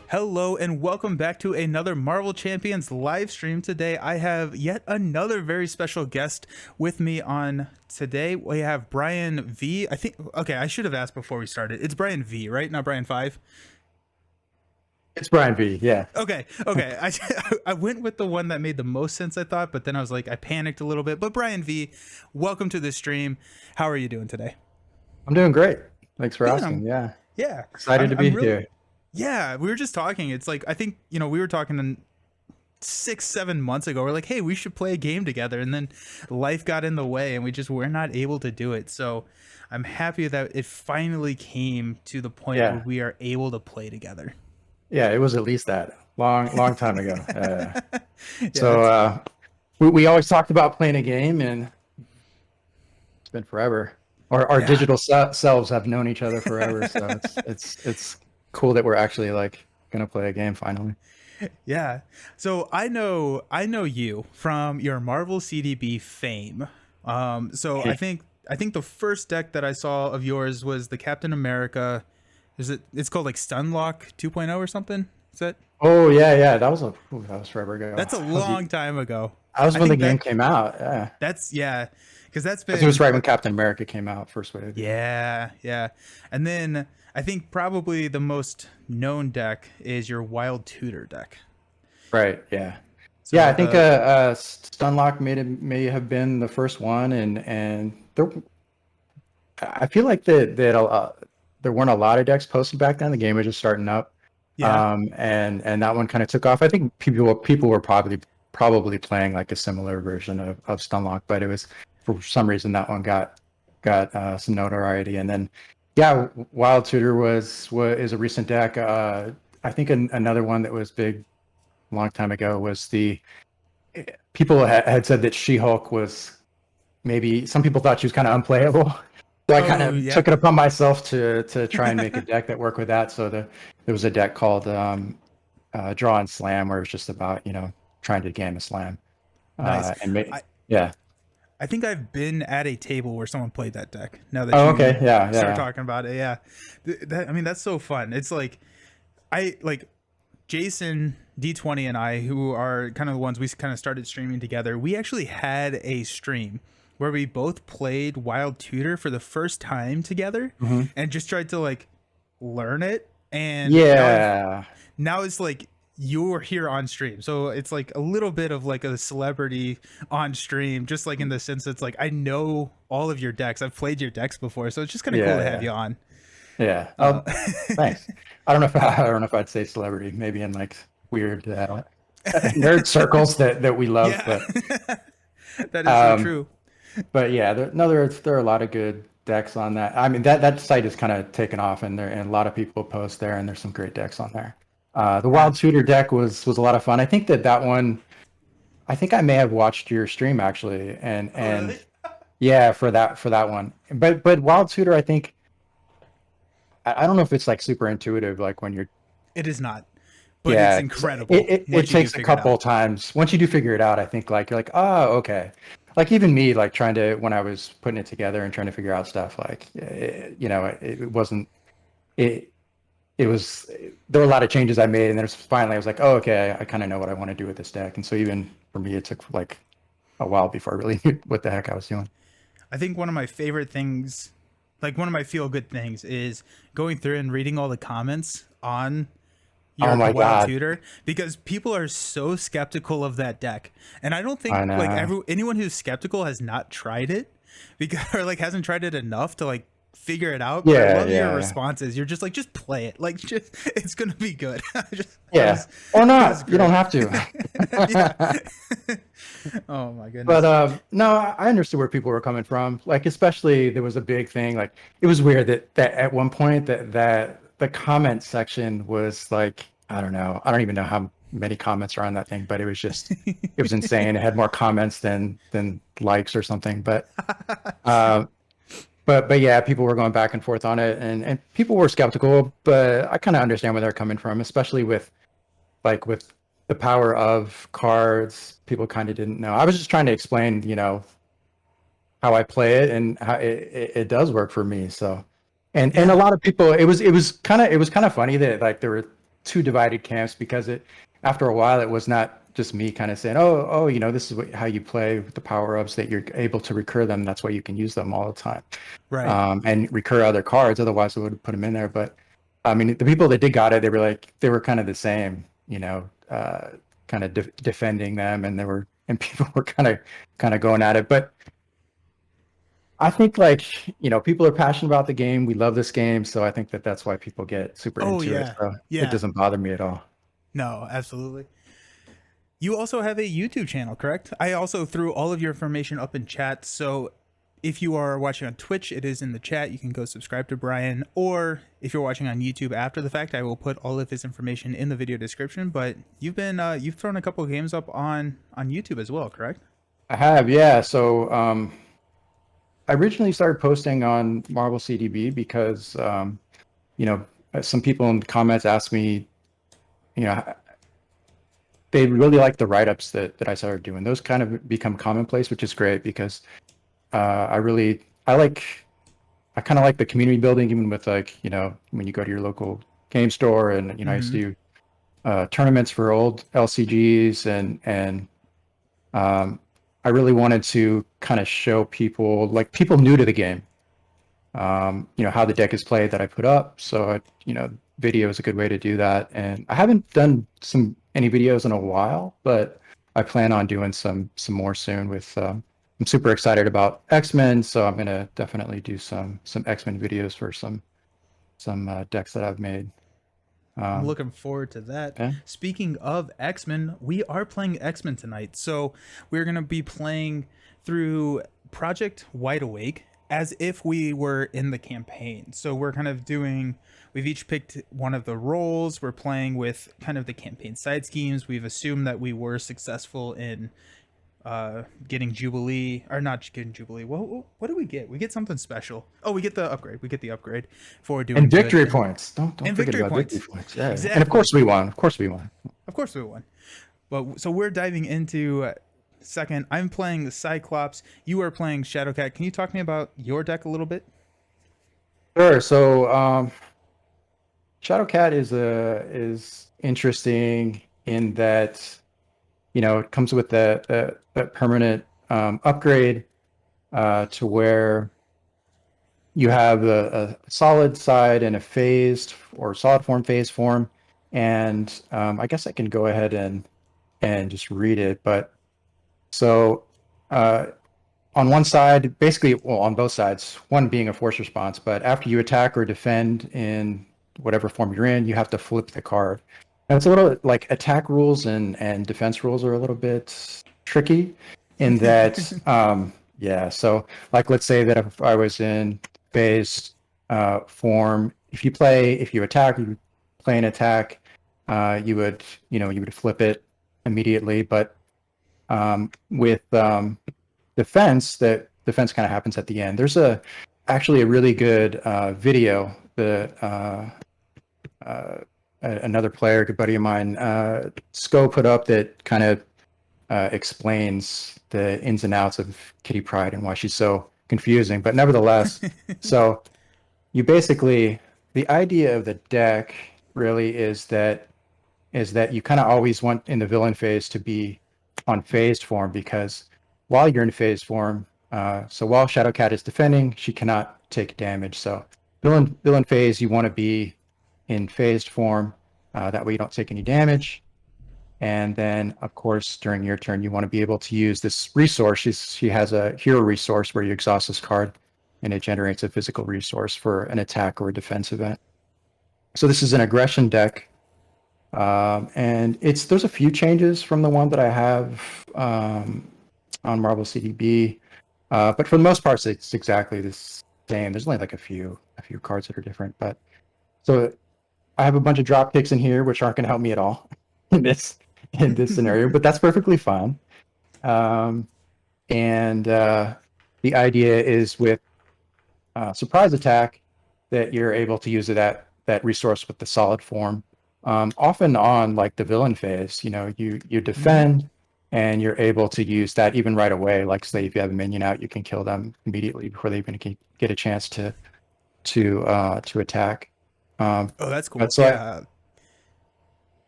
Hello and welcome back to another Marvel Champions live stream. Today I have yet another very special guest with me on today. We have Brian V. I think, okay, I should have asked before we started. It's Brian V, right? Not Brian 5? It's Brian V. Yeah. Okay. I went with the one that made the most sense, I thought, but then I was like, I panicked a little bit. But Brian V, welcome to the stream. How are you doing today? I'm doing great. Thanks for Good. asking. Yeah. Yeah. Excited to be really, here. Yeah, we were just talking. It's like, I think, we were talking 6-7 months ago. We're like, hey, we should play a game together, and then life got in the way and we're not able to do it. So I'm happy that it finally came to the point where we are able to play together. Yeah, it was at least that long time ago. So we always talked about playing a game, and it's been forever. Our digital selves have known each other forever. So it's cool that we're actually like gonna play a game finally. Yeah. So I know you from your Marvel CDB fame. So I think the first deck that I saw of yours was the Captain America. It's called like Stunlock 2.0 or something? Is that? Oh yeah. That was forever ago. That's a long time ago. That was when the game came out. Yeah. Because that's been. It was right when Captain America came out, first wave. Yeah. And then I think probably the most known deck is your Wild Tutor deck. Right. Yeah. So I think Stunlock may have been the first one, and there, I feel like that there weren't a lot of decks posted back then. The game was just starting up. Yeah. And that one kind of took off. I think people were probably playing like a similar version of Stunlock, but it was for some reason that one got some notoriety. And then Wild Tutor is a recent deck. I think another one that was big a long time ago was people had said that She-Hulk was, maybe some people thought she was kind of unplayable. So I kind of took it upon myself to try and make a deck that worked with that. So there was a deck called Draw and Slam, where it's just about trying to game a slam. Nice. Yeah. I think I've been at a table where someone played that deck. Now that start talking about it, that's so fun. It's like Jason D20 and I, who are kind of the ones we kind of started streaming together. We actually had a stream where we both played Wild Tutor for the first time together, and just tried to like learn it. And now it's like you're here on stream, so it's like a little bit of like a celebrity on stream, just like in the sense it's like I know all of your decks. I've played your decks before, so it's just kind of cool to have you on. Yeah. Thanks. I don't know if I'd say celebrity. Maybe in like weird nerd circles that we love. Yeah. But that is so true. But yeah, there are a lot of good decks on that. I mean, that site is kind of taken off, and a lot of people post there, and there's some great decks on there. The Wild Tutor deck was a lot of fun. I think that one, I think I may have watched your stream actually, and really? Yeah, for that one. But Wild Tutor, I think, I don't know if it's like super intuitive, like when you're. It is not, but it's incredible. It takes a couple times. Once you do figure it out, I think like you're like, oh, okay. Like even me, like trying to, when I was putting it together and trying to figure out stuff, like, it wasn't, it was, there were a lot of changes I made, and then finally I was like, oh, okay, I kind of know what I want to do with this deck. And so even for me, it took like a while before I really knew what the heck I was doing. I think one of my favorite things, like one of my feel good things, is going through and reading all the comments on your Wild Tutor, because people are so skeptical of that deck, and I don't think anyone who's skeptical has not tried it, because or like hasn't tried it enough to like figure it out. But I love your responses. You're just like, just play it, like it's gonna be good. Or not. You don't have to. Oh my goodness. But no, I understood where people were coming from. Like especially there was a big thing. Like it was weird that at one point that the comment section was like, I don't know. I don't even know how many comments are on that thing, but it was just, it was insane. It had more comments than likes or something. But yeah, people were going back and forth on it, and people were skeptical, but I kind of understand where they're coming from, especially with the power of cards. People kind of didn't know. I was just trying to explain, how I play it and how it does work for me. So. And a lot of people, it was kind of funny that like there were two divided camps because it after a while it was not just me kind of saying, oh, this is how you play with the power-ups, that you're able to recur them. That's why you can use them all the time. Right. And recur other cards. Otherwise, I would have put them in there. But I mean, the people that did got it, they were kind of the same, kind of defending them, and people were kind of going at it. But I think people are passionate about the game. We love this game, so I think that's why people get super Oh into it. yeah. So it Yeah. doesn't bother me at all. No, absolutely. You also have a YouTube channel, correct? I also threw all of your information up in chat, so if you are watching on Twitch, it is in the chat. You can go subscribe to Brian, or if you're watching on YouTube after the fact, I will put all of his information in the video description. But you've thrown a couple of games up on YouTube as well, correct? I have, yeah. So I originally started posting on Marvel CDB because you know some people in the comments asked me, you know, they really like the write-ups that I started doing. Those kind of become commonplace, which is great because I kind of like the community building, even with when you go to your local game store, and I used Mm-hmm. to do tournaments for old LCGs, and um, I really wanted to kind of show people, like people new to the game, how the deck is played that I put up. So video is a good way to do that. And I haven't done any videos in a while, but I plan on doing some more soon. I'm super excited about X-Men, so I'm gonna definitely do some X-Men videos for some decks that I've made. I'm Um, looking forward to that. yeah. Speaking of X-Men, we are playing X-Men tonight. So we're going to be playing through Project Wide Awake as if we were in the campaign. So we're kind of we've each picked one of the roles. We're playing with kind of the campaign side schemes. We've assumed that we were successful in getting Jubilee, or not getting Jubilee. What do we get? We get something special. Oh, we get the upgrade. We get the upgrade for doing And good. victory points. Don't And forget victory about victory points. points. Yeah. And of Exactly. course we won. Of course we won. Of course we won. But so we're diving into second. I'm playing the Cyclops. You are playing Shadowcat. Can you talk to me about your deck a little bit? Sure. So Shadowcat is interesting in that it comes with that permanent upgrade to where you have a solid side and a phased or solid form, phase form, and I guess I can go ahead and just read it. But so uh, on one side, basically, well, on both sides, one being a force response, but after you attack or defend in whatever form you're in, you have to flip the card. And it's a little like attack rules and defense rules are a little bit tricky in that, yeah. So, like, let's say that if I was in phase form, if you attack, you play an attack, you would flip it immediately. But with defense kind of happens at the end. There's actually a really good video that another player, a good buddy of mine, Sco put up that kind of explains the ins and outs of Kitty Pryde and why she's so confusing. But nevertheless, so the idea of the deck really is that you kind of always want in the villain phase to be on phased form, because while you're in phased form, so while Shadowcat is defending, she cannot take damage. So villain phase, you want to be in phased form, that way you don't take any damage. And then, of course, during your turn, you want to be able to use this resource. She has a hero resource where you exhaust this card, and it generates a physical resource for an attack or a defense event. So this is an aggression deck. And there's a few changes from the one that I have on Marvel CDB, but for the most part, it's exactly the same. There's only like a few cards that are different. But so I have a bunch of drop kicks in here, which aren't going to help me at all in this scenario, but that's perfectly fine. And the idea is with surprise attack that you're able to use that resource with the solid form. Often on like the villain phase, you defend and you're able to use that even right away. Like say if you have a minion out, you can kill them immediately before they even get a chance to attack. Oh, that's cool. But so Yeah.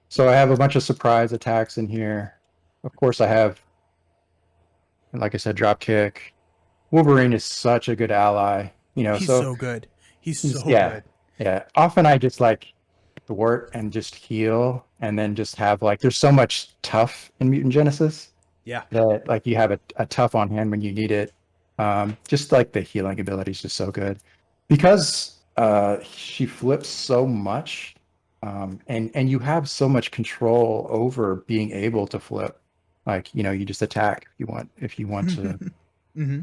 So I have a bunch of surprise attacks in here. Of course, I have, like I said, drop kick. Wolverine is such a good ally, you know. He's So so good. He's so yeah, good. yeah. Often I just like thwart and just heal, and then just have like there's so much tough in Mutant Genesis Yeah. that like you have a tough on hand when you need it. Just like the healing ability is just so good because she flips so much, and you have so much control over being able to flip. Like you just attack if you want to Hmm.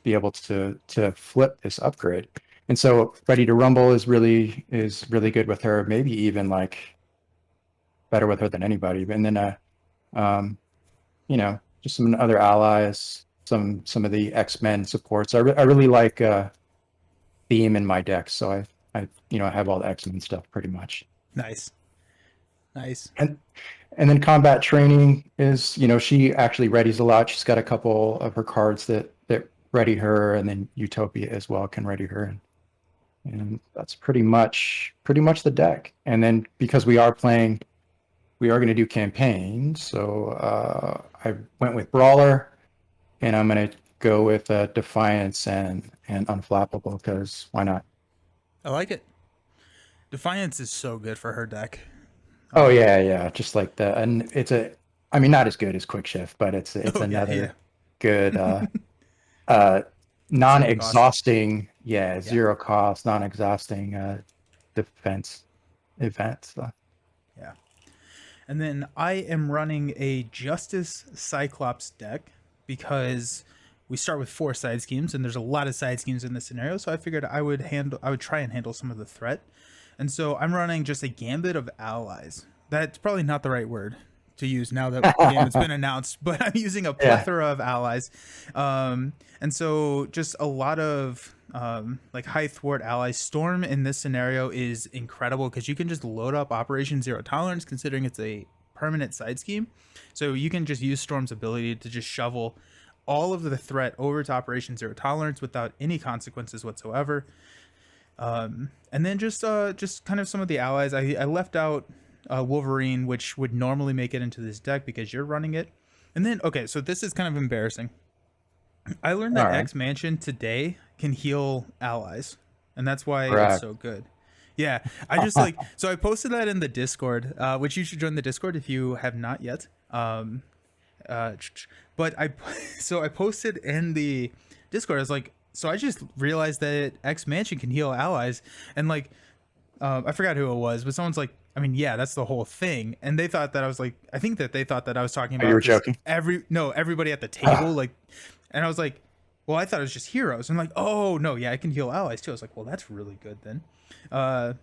be able to flip this upgrade. And so Ready to Rumble is really good with her, maybe even like better with her than anybody. And then um, just some other allies, some of the X-Men supports. I really like theme in my deck, so I have all the X-Men stuff pretty much. Nice. Nice. And and then combat training is, she actually readies a lot. She's got a couple of her cards that ready her, and then Utopia as well can ready her. And that's pretty much the deck. And then because we are going to do campaigns, so I went with Brawler, and I'm going to go with Defiance and Unflappable because why not? I like it. Defiance is so good for her deck. Oh Um, yeah, yeah, just like and I mean, not as good as Quick Shift, but it's oh yeah, yeah. another good uh Zero cost. non-exhausting, yeah, Yeah, zero cost, non-exhausting defense event. So. yeah. And then I am running a Justice Cyclops deck because we start with 4 side schemes and there's a lot of side schemes in this scenario. So I figured I would try and handle some of the threat. And so I'm running just a gambit of allies. That's probably not the right word to use now that the game has been announced, but I'm using a Yeah. plethora of allies. And so just a lot of like high thwart allies. Storm in this scenario is incredible because you can just load up Operation Zero Tolerance considering it's a permanent side scheme. So you can just use Storm's ability to just shovel all of the threat over to Operation Zero Tolerance without any consequences whatsoever. And then just kind of some of the allies. I left out Wolverine, which would normally make it into this deck because you're running it. And then okay, so this is kind of embarrassing. I learned All that right. X Mansion today can heal allies, and that's why it's Correct. so good. Yeah, I just like so I posted that in the Discord, which you should join the Discord if you have not yet. Uh, but I so I posted in the Discord. I was like, so I just realized that X Mansion can heal allies, and like I forgot who it was, but someone's like, I mean, yeah, that's the whole thing. And they thought that I was like, I think that they thought that I was talking Oh, you were about just joking. everybody at the table, like, and I was like, well, I thought it was just heroes. And like, oh no, yeah, I can heal allies too. I was like, well, that's really good then. Uh,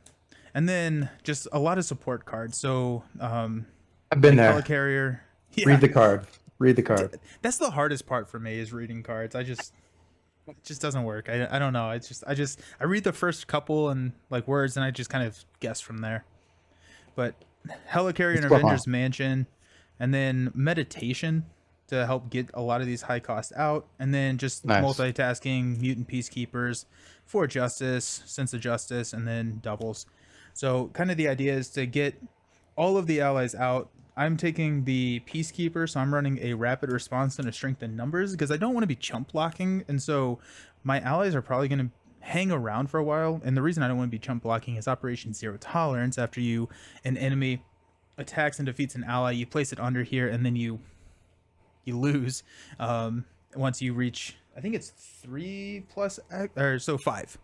and then just a lot of support cards. So I've been like there. Helicarrier, Read yeah, the card. Read the card. that's the hardest part for me is reading cards. It just doesn't work. I don't know. It's just I read the first couple and like words and I just kind of guess from there. But Helicarrier and It's fun. Avengers Mansion, and then Meditation to help get a lot of these high costs out, and then just Nice. multitasking Mutant Peacekeepers for Justice, Sense of Justice, and then doubles. So kind of the idea is to get all of the allies out. I'm taking the Peacekeeper, so I'm running a rapid response and a strength in numbers because I don't want to be chump blocking, and so my allies are probably going to hang around for a while. And the reason I don't want to be chump blocking is Operation Zero Tolerance. After an enemy attacks and defeats an ally, you place it under here, and then you lose. Once you reach, I think it's 3 plus or so 5.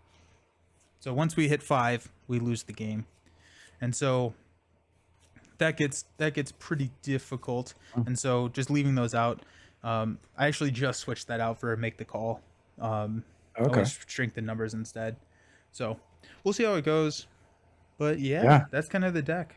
So once we hit 5, we lose the game, and so that gets pretty difficult. And so just leaving those out, I actually just switched that out for make the call. I Okay. went strength in numbers instead. So we'll see how it goes. But yeah, Yeah. that's kind of the deck.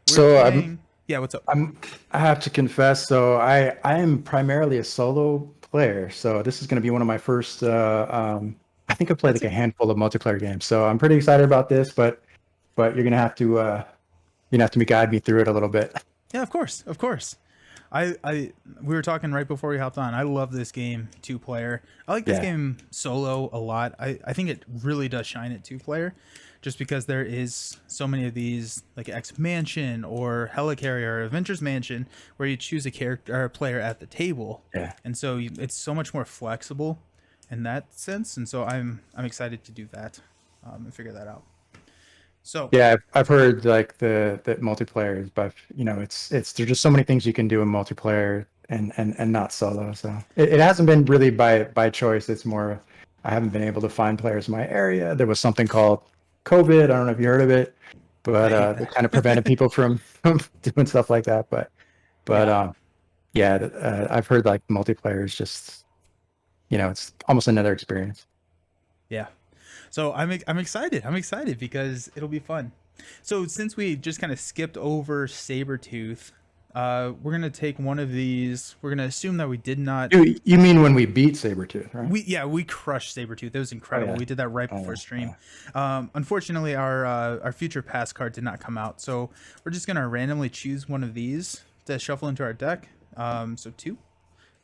We're So I'm playing. Yeah, what's up? I'm I have to confess, so I am primarily a solo player. So this is going to be one of my first. I think I played That's like a it. handful of multiplayer games. So I'm pretty excited about this, but you're gonna have to guide me through it a little bit. Yeah, of course, of course. I we were talking right before we hopped on. I love this game 2 player. I like this Yeah. game solo a lot. I think it really does shine at 2 player, just because there is so many of these like X Mansion or Helicarrier or Adventures Mansion where you choose a character or a player at the table, Yeah. and so it's so much more flexible in that sense. And so I'm excited to do that and figure that out. So Yeah, I've heard like the multiplayer is, but you know, it's there's just so many things you can do in multiplayer and not solo. So it hasn't been really by choice. It's more I haven't been able to find players in my area. There was something called COVID. I don't know if you heard of it, I but hate it kind of prevented that. people from doing stuff like that. But Yeah, yeah, I've heard like multiplayer is just it's almost another experience. yeah. So I'm excited. I'm excited because it'll be fun. So since we just kind of skipped over Sabretooth, we're gonna take one of these. We're gonna assume that we did not. You mean when we beat Sabretooth, right? We crushed Sabretooth. It was Oh incredible. yeah. We did that right Oh before yeah. stream. Yeah. Unfortunately, our future pass card did not come out, so we're just gonna randomly choose one of these to shuffle into our deck. So two.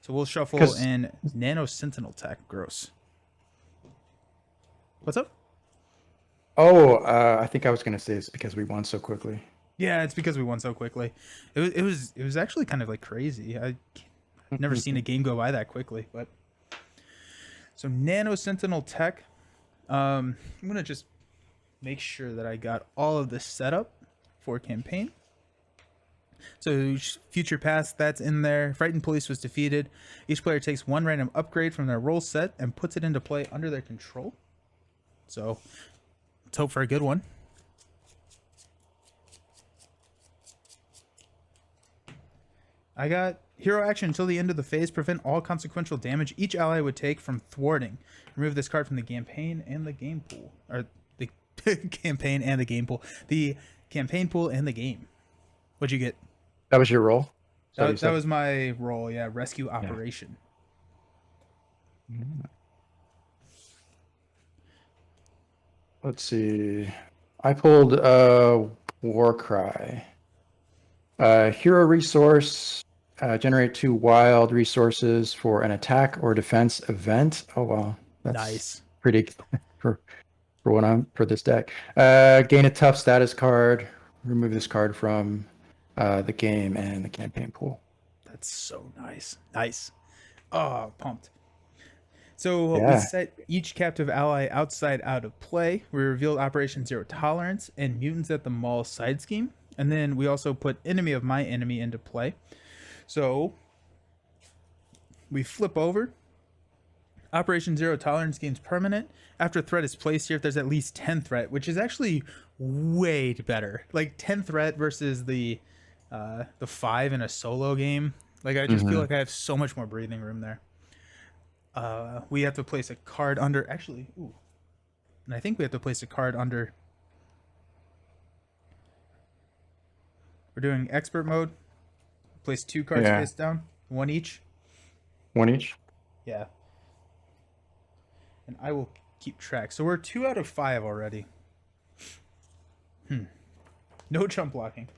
So we'll shuffle Because in Nano Sentinel Tech. Gross. What's up? I think I was gonna say it's because we won so quickly. Yeah, it's because we won so quickly. It was actually kind of like crazy. I've never seen a game go by that quickly. But so Nano Sentinel Tech. I'm gonna just make sure that I got all of this set up for campaign. So future past, that's in there. Frightened Police was defeated. Each player takes one random upgrade from their roll set and puts it into play under their control. So let's hope for a good one. I got hero action until the end of the phase. Prevent all consequential damage each ally would take from thwarting. Remove this card from the campaign and the game pool. Or the campaign and the game pool. The campaign pool and the game. What'd you get? That was your role. So That was my role, yeah. Rescue yeah. operation. Let's see. I pulled Warcry. Hero resource. Generate 2 wild resources for an attack or defense event. Oh wow, that's Nice. pretty for for this deck. Gain a tough status card. Remove this card from the game and the campaign pool. That's so nice. Nice. Oh, pumped. So we Yeah. set each captive ally outside out of play. We revealed Operation Zero Tolerance and Mutants at the Mall side scheme. And then we also put Enemy of My Enemy into play. So we flip over. Operation Zero Tolerance gains permanent. After a threat is placed here, if there's at least 10 threat, which is actually way better. Like 10 threat versus the 5 in a solo game. Like I just feel like I have so much more breathing room there. We have to place a card under. Actually, ooh. And I think we have to place a card under. We're doing expert mode. Place 2 cards face down, 1 each. 1 each. Yeah. And I will keep track. So we're 2 out of 5 already. No chump blocking.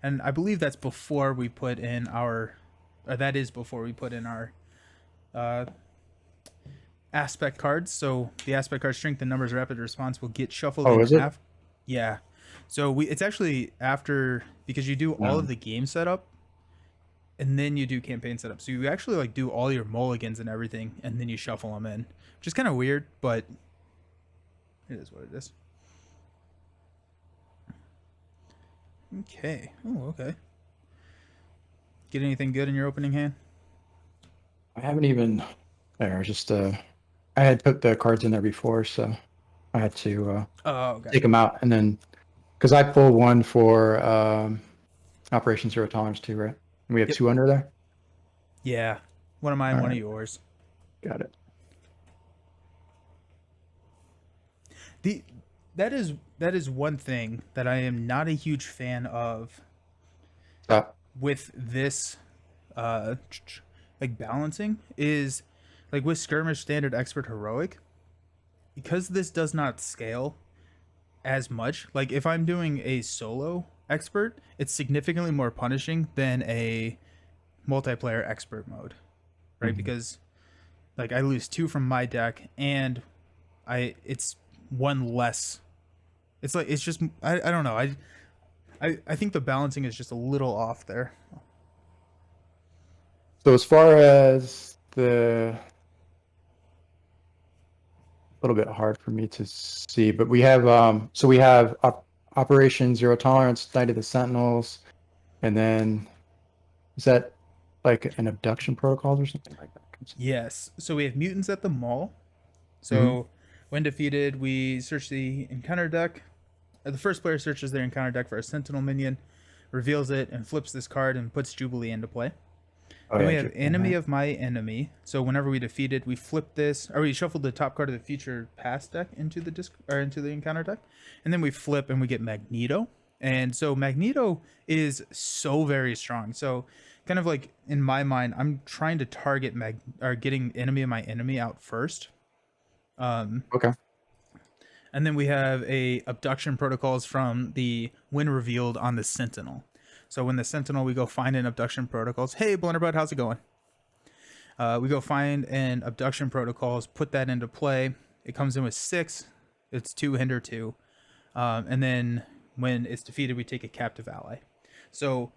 And I believe that's before we put in our. Or that is before we put in our. Aspect cards. So the aspect card strength and numbers rapid response will get shuffled in is it? half. Yeah. So it's actually after, because you do all of the game setup and then you do campaign setup. So you actually like do all your mulligans and everything and then you shuffle them in, which is kind of weird, but it is what it is. Okay. Oh, okay. Get anything good in your opening hand? I haven't even. There, just I had put the cards in there before, so I had to take them out, and then because I pulled one for Operation Zero Tolerance too, right? And we have 2 under there. Yeah, one of mine, All one right. of yours. Got it. That is one thing that I am not a huge fan of with this like balancing is like with skirmish standard expert heroic, because this does not scale as much. Like if I'm doing a solo expert, it's significantly more punishing than a multiplayer expert mode, right? Because like I lose 2 from my deck and it's one less. It's like it's just I don't know. I think the balancing is just a little off there. So as far as the a little bit hard for me to see, but we have so we have Operation Zero Tolerance, Night of the Sentinels, and then is that like an abduction protocols or something like that? Yes. So we have mutants at the mall. Mm-hmm. So when defeated, we search the encounter deck. The first player searches their encounter deck for a Sentinel minion, reveals it, and flips this card and puts Jubilee into play. Oh Then yeah, we have Enemy of My Enemy. So whenever we defeat it, we flip this, or we shuffle the top card of the future past deck into the disc or into the encounter deck, and then we flip and we get Magneto. And so Magneto is so very strong. So kind of like in my mind, I'm trying to target getting Enemy of My Enemy out first. Okay. And then we have a abduction protocols from the when revealed on the Sentinel. So when the Sentinel, we go find an abduction protocols. Hey, Blunderbud, how's it going? We go find an abduction protocols, put that into play. It comes in with 6. It's 2 hinder 2. And then when it's defeated, we take a captive ally. So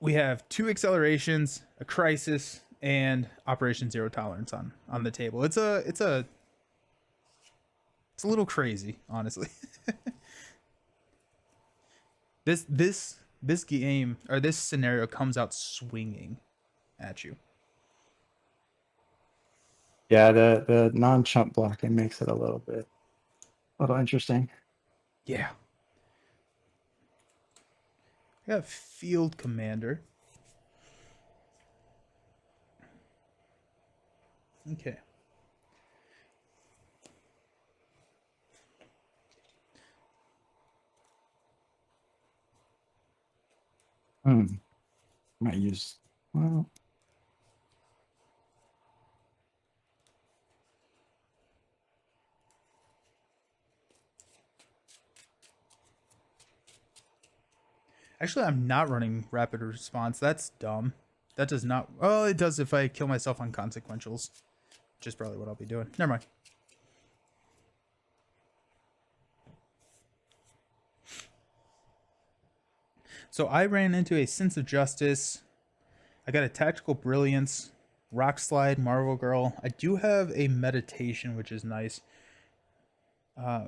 we have 2 accelerations, a crisis, and Operation Zero Tolerance on the table. It's a little crazy, honestly. This game or this scenario comes out swinging at you. Yeah, the non-chump blocking makes it a little interesting. Yeah. I got Field Commander. Okay. Might use well. Actually, I'm not running rapid response. That's dumb. That does not. Oh, it does if I kill myself on consequentials, which is probably what I'll be doing. Never mind. So I ran into a sense of justice. I got a tactical brilliance, rock slide, Marvel Girl. I do have a meditation, which is nice. I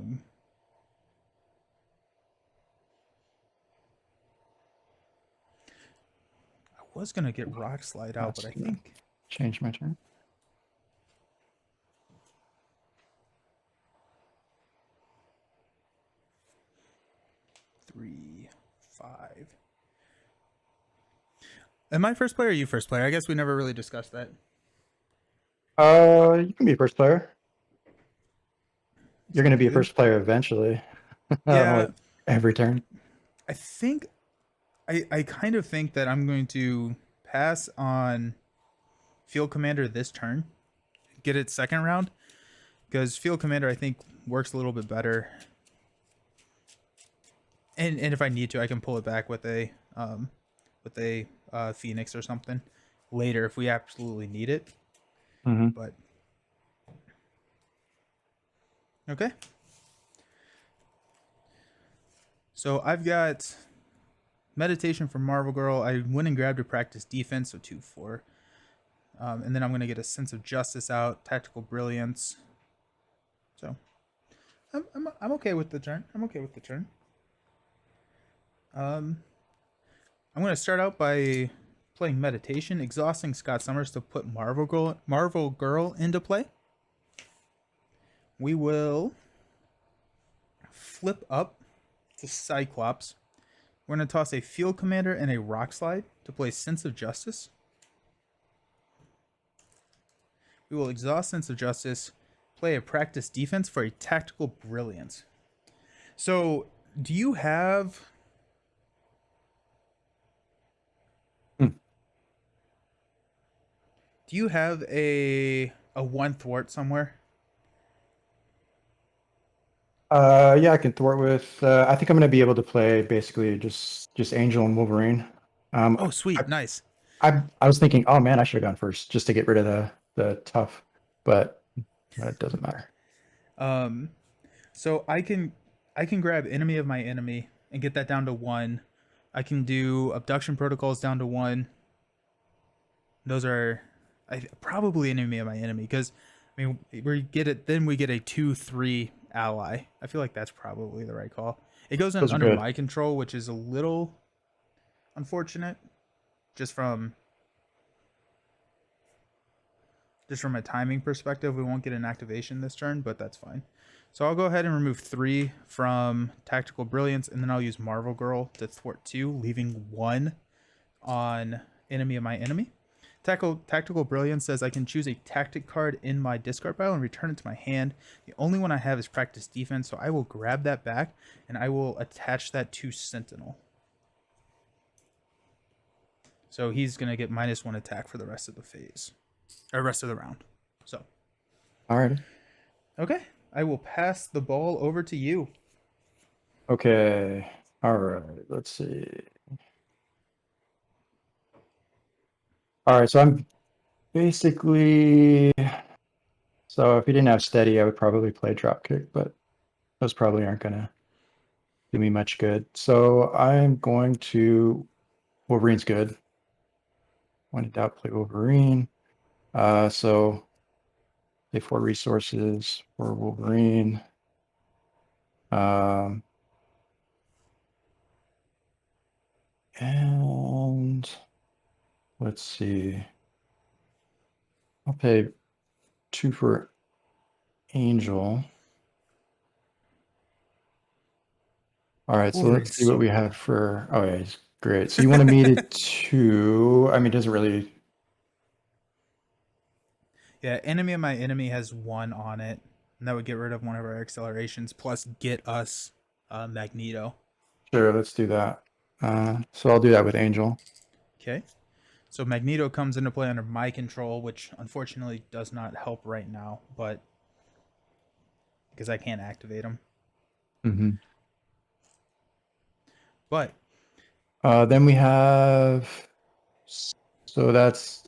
was gonna get rock slide out, but I think Change my turn. three, 5. Am I first player or you first player? I guess we never really discussed that. You can be first player. You're going to be a first player eventually. Yeah. Like every turn. I think I kind of think that I'm going to pass on Field Commander this turn, get it second round, because Field Commander I think works a little bit better. And if I need to, I can pull it back with a Phoenix or something later if we absolutely need it. Mm-hmm. But okay. So I've got meditation from Marvel Girl. I went and grabbed a practice defense, so 2-4. And then I'm going to get a sense of justice out, tactical brilliance. So I'm okay with the turn. I'm okay with the turn. I'm going to start out by playing meditation, exhausting Scott Summers to put Marvel Girl into play. We will flip up to Cyclops. We're going to toss a Field Commander and a Rock Slide to play Sense of Justice. We will exhaust Sense of Justice, play a practice defense for a tactical brilliance. So, do you have... Do you have a 1 thwart somewhere? Yeah, I can thwart with. I think I'm going to be able to play basically just Angel and Wolverine. Oh, sweet, nice. I was thinking, oh man, I should have gone first just to get rid of the tough, but it doesn't matter. Um, so I can grab enemy of my enemy and get that down to one. I can do abduction protocols down to one. Those are probably enemy of my enemy because I mean we get it. Then we get a 2-3 ally. I feel like that's probably the right call. It goes in Those are under good. my control, which is a little unfortunate, just from a timing perspective. We won't get an activation this turn, but that's fine. So I'll go ahead and remove 3 from Tactical Brilliance, and then I'll use Marvel Girl to thwart 2, leaving 1 on enemy of my enemy. Tactical Brilliance says I can choose a tactic card in my discard pile and return it to my hand. The only one I have is Practice Defense, so I will grab that back and I will attach that to Sentinel. So he's going to get -1 attack for the rest of the phase, or rest of the round. So, All right. okay, I will pass the ball over to you. Okay. All right. Let's see. All right. So I'm basically. So if he didn't have steady, I would probably play dropkick, but those probably aren't gonna do me much good. So I'm going to. Wolverine's good. When in doubt, play Wolverine. So pay 4 resources for Wolverine. And let's see. I'll pay 2 for Angel. All right, so let's Wolverine's see what so we good. have for. Oh yeah, he's great. So you wanted me to two. I mean, it doesn't really. Yeah, enemy of my enemy has 1 on it, and that would get rid of one of our accelerations, plus get us Magneto. Sure, let's do that. So I'll do that with Angel. Okay. So Magneto comes into play under my control, which unfortunately does not help right now, but because I can't activate him. Mm-hmm. But Then we have. So that's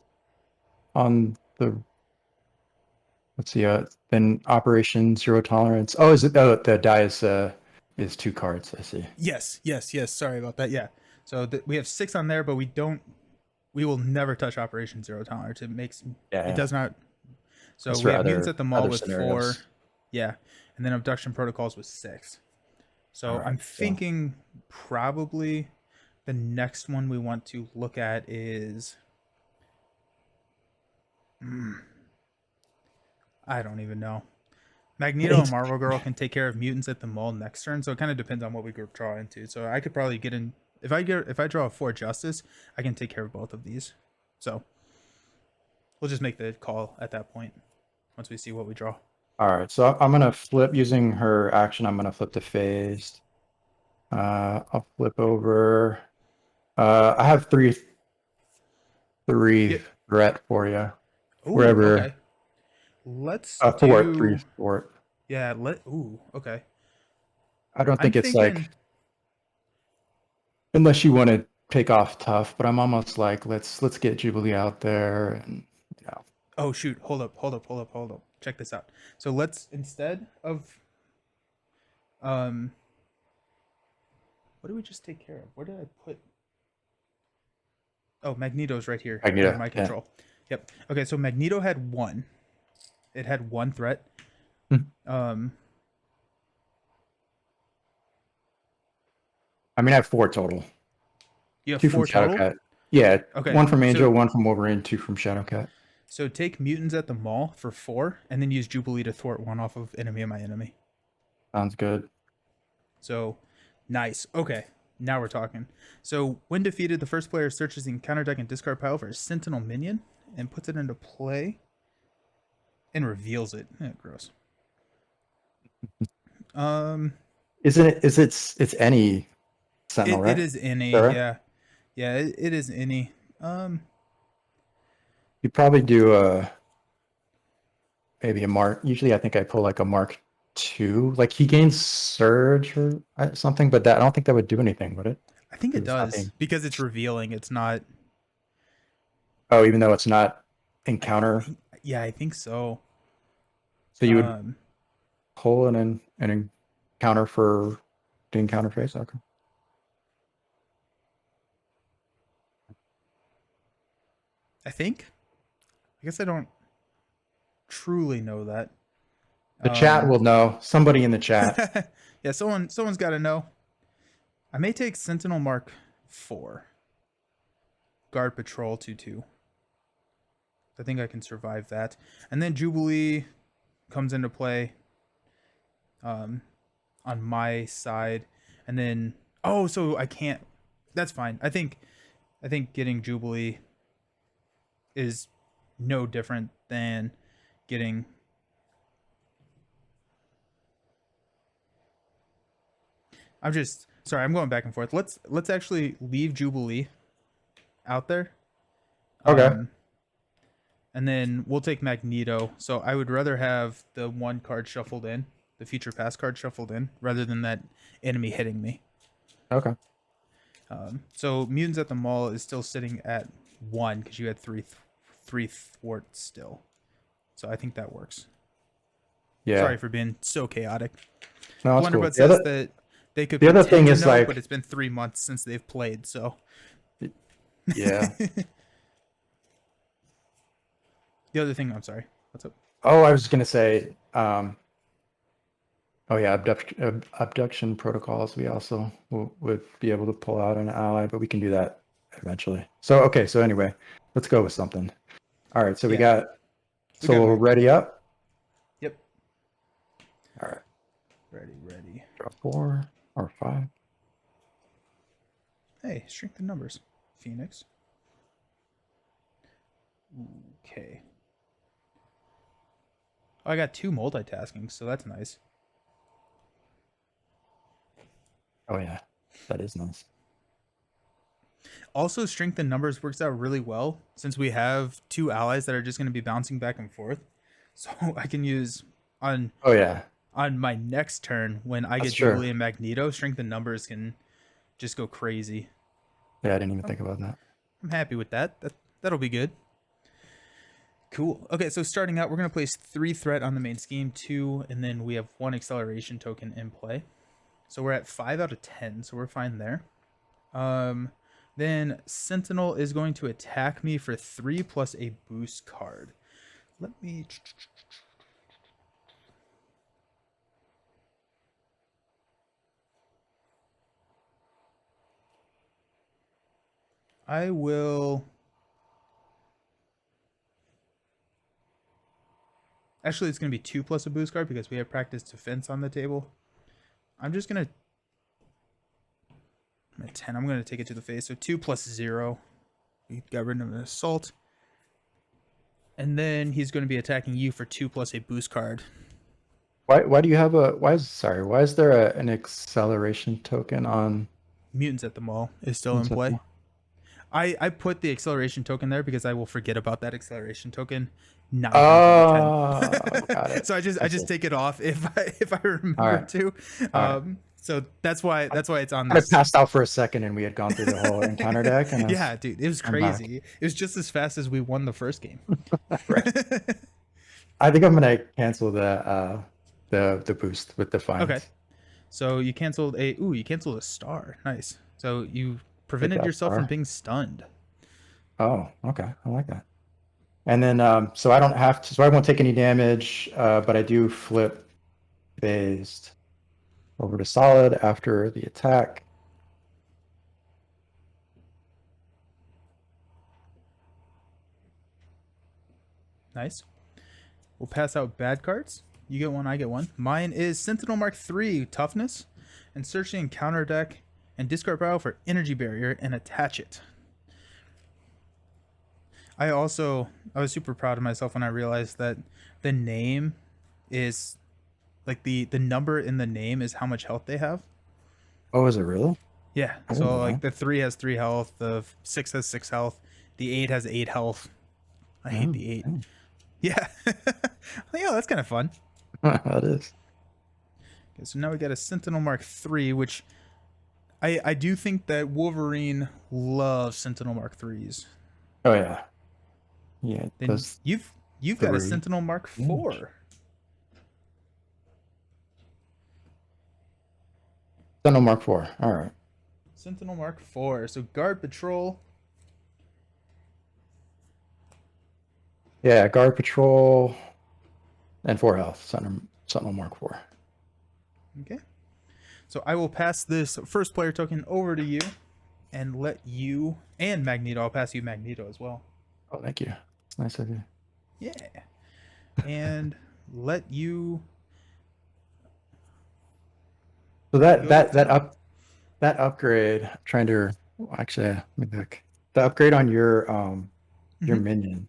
on the. Let's see. Then Operation Zero Tolerance. Oh, is it? Oh, the die is 2 cards. I see. yes. Sorry about that. Yeah. So we have 6 on there, but we don't. We will never touch Operation Zero Tolerance. It Yeah. does not. So That's we for have mutants at the mall other with 4, scenarios. yeah, and then abduction protocols with 6. All So right. I'm So thinking probably the next one we want to look at is. I don't even know. Magneto and it's Marvel Girl can take care of mutants at the mall next turn, so it kind of depends on what we draw into. So I could probably get in if I draw a 4 Justice, I can take care of both of these. So we'll just make the call at that point once we see what we draw. all right. So I'm gonna flip using her action. I'm gonna flip to phased. I'll flip over. I have three Yep. threat for you. Ooh, Wherever okay. Let's 3 do, fort. yeah, ooh, okay. I don't I'm think it's thinking, like unless you want to take off tough, but I'm almost like let's get Jubilee out there and yeah. oh shoot, hold up. Check this out. So let's, instead of what did we just take care of? Where did I put, oh, Magneto's right here under Magneto. my Yeah. control. Yep. Okay, so Magneto had 1. It had 1 threat. Hmm. Um, I mean, I have 4 total. you have 2 from 4 total. Shadowcat. Yeah, Okay, 1 from so Angel, 1 from Wolverine, 2 from Shadowcat. take mutants at the mall for 4, and then use Jubilee to thwart 1 off of enemy of my enemy. Sounds good. So nice. Okay, now we're talking. So when defeated, the first player searches the encounter deck and discard pile for a Sentinel minion and puts it into play and reveals it. Gross. Um, Isn't it? It's any Sentinel, it right? is any, Sure. yeah, it is any. Um, You probably do maybe a mark. Usually, I think I pull like a Mark 2. Like he gains Surge or something, but that I don't think that would do anything, would it? I think it Because it's not does being. because it's revealing. It's not. Oh, even though it's not encounter, Yeah, I think so. so you would Um, pull and encounter for the encounter phase. Okay. I think. I guess I don't truly know that. The chat will know. Somebody in the chat. Yeah, someone's got to know. I may take Sentinel Mark 4. Guard Patrol 2/2. I think I can survive that. And then Jubilee comes into play on my side. And then so I can't. That's fine. I think getting Jubilee is no different than getting I'm just sorry, I'm going back and forth. Let's actually leave Jubilee out there. Okay. And then we'll take Magneto. So I would rather have the one card shuffled in, the future pass card shuffled in, rather than that enemy hitting me. Okay. So Mutants at the Mall is still sitting at 1 because you had three thwarts still. So I think that works. Yeah. Sorry for being so chaotic. No, that's Wonderbud cool. says that they could the other pretend thing to is know, like, but it's been 3 months since they've played. So yeah. The other thing, I'm sorry. What's up? Oh, I was gonna say, oh yeah, abduction protocols. We also would be able to pull out an ally, but we can do that eventually. So okay, so anyway, let's go with something. All right, so we got we're ready up. Yep. All right. Ready. Draw 4 or 5. Hey, shrink the numbers. Phoenix. Okay. Oh, I got 2 multitasking, so that's nice. Oh yeah, that is nice. Also, strengthen numbers works out really well since we have 2 allies that are just going to be bouncing back and forth. So I can use on my next turn when I get Jubilee and Magneto, strengthen numbers can just go crazy. Yeah, I didn't even think about that. I'm happy with that. That'll be good. Cool. Okay, so starting out, we're going to place 3 threat on the main scheme, 2, and then we have 1 acceleration token in play. So we're at 5 out of 10, so we're fine there. Then Sentinel is going to attack me for 3 plus a boost card. Let me... I will... Actually, it's going to be 2 plus a boost card because we have practice defense on the table. I'm just going to... I'm at 10. I'm going to take it to the face. So 2 plus 0. We got rid of an assault. And then he's going to be attacking you for 2 plus a boost card. Why do you have a... Why is there an acceleration token on... Mutants at the Mall is still in play. I put the acceleration token there because I will forget about that acceleration token 9 times out of 10. Got it. So I just take it off if I remember to. So that's why it's on this. I passed out for a second and we had gone through the whole encounter deck. And yeah, dude, it was crazy. It was just as fast as we won the first game. I think I'm gonna cancel the boost with Defiance. Okay. So you canceled a star. Nice. So you prevented yourself from being stunned. Oh, okay. I like that. And then so I don't have to, so I won't take any damage, but I do flip phased over to solid after the attack. Nice. We'll pass out bad cards. You get one, I get one. Mine is Sentinel Mark 3 toughness, and search the encounter deck and discard pile for energy barrier and attach it. I was super proud of myself when I realized that the name is like the number in the name is how much health they have. Oh, is it really? Yeah. So like the 3 has 3 health, the 6 has 6 health, the 8 has 8 health. I hate the 8. Yeah. Yeah, that's kind of fun. That is. Okay, so now we got a Sentinel Mark 3, which I do think that Wolverine loves Sentinel Mark 3s. Oh yeah. Yeah. Then you've got a Sentinel Mark 4. Sentinel Mark 4. All right. Sentinel Mark 4. So guard patrol. Yeah, guard patrol and 4 health. Sentinel Mark 4. Okay. So I will pass this first player token over to you and let you and Magneto. I'll pass you Magneto as well. Oh, thank you. It's nice of you. Yeah. And let you So go through. that upgrade. I'm trying to actually let me look. The upgrade on your Mm-hmm. minion.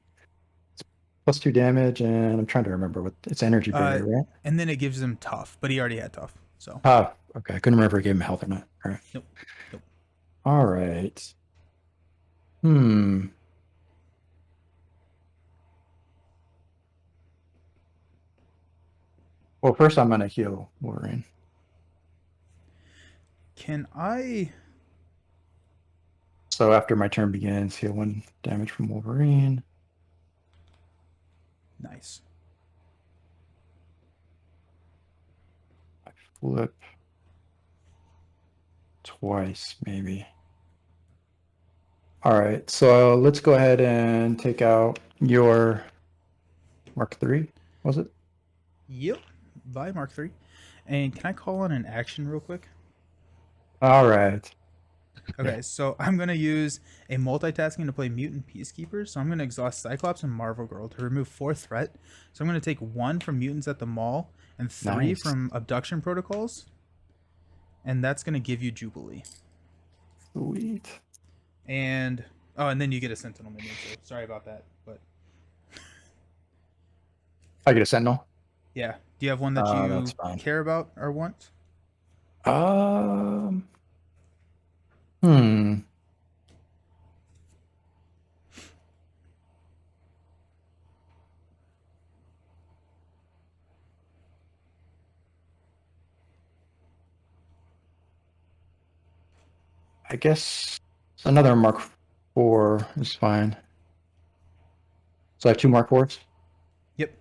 It's +2 damage, and I'm trying to remember what it's energy Uh, barrier, right? and then it gives him tough, but he already had tough. So Ah, okay. I couldn't remember if it gave him health or not. All right. nope, nope. All right. Hmm. Well, first I'm gonna heal Wolverine. Can I? So after my turn begins, heal 1 damage from Wolverine. Nice. I flip twice, maybe. All right. So let's go ahead and take out your Mark 3. Was it? Yep. By Mark 3. And can I call on an action real quick? All right. Yeah. Okay, so I'm gonna use a multitasking to play Mutant Peacekeeper. So I'm gonna exhaust Cyclops and Marvel Girl to remove 4 threat. So I'm gonna take 1 from Mutants at the Mall and 3 Nice. from Abduction Protocols, and that's gonna give you Jubilee. Sweet. And oh, and then you get a Sentinel minion. So sorry about that, but I get a Sentinel. yeah. Do you have one that That's you fine. care about or want? Um. Hmm. I guess another Mark 4 is fine. So I have 2 Mark 4s. Yep.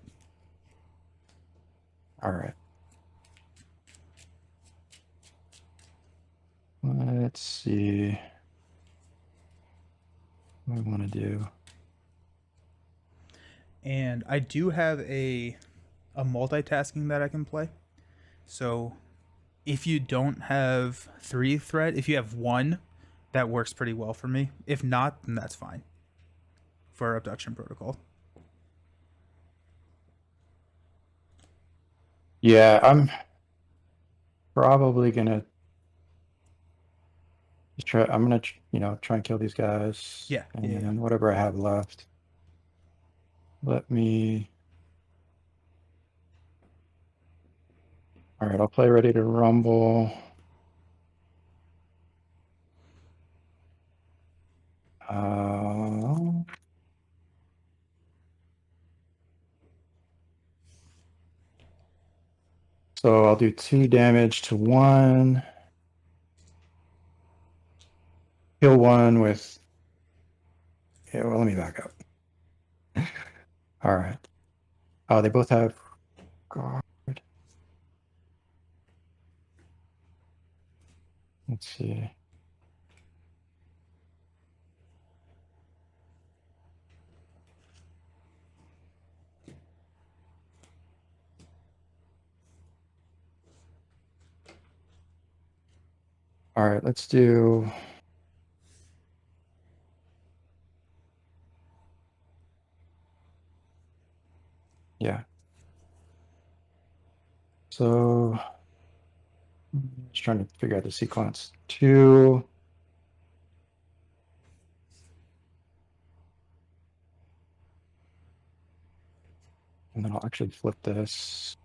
All right. Let's see what I want to do. And I do have a multitasking that I can play. So if you don't have 3 threat, if you have 1, that works pretty well for me. If not, then that's fine for Abduction Protocol. Yeah, I'm probably gonna just try. I'm gonna, try and kill these guys, Yeah, yeah, yeah. and whatever I have left. Let me. All right, I'll play Ready to Rumble. Uh, so I'll do 2 damage to 1. Kill 1 with. Yeah, well, let me back up. All right. Oh, they both have guard. Let's see. All right, let's do. Yeah. So just trying to figure out the sequence. 2. And then I'll actually flip this.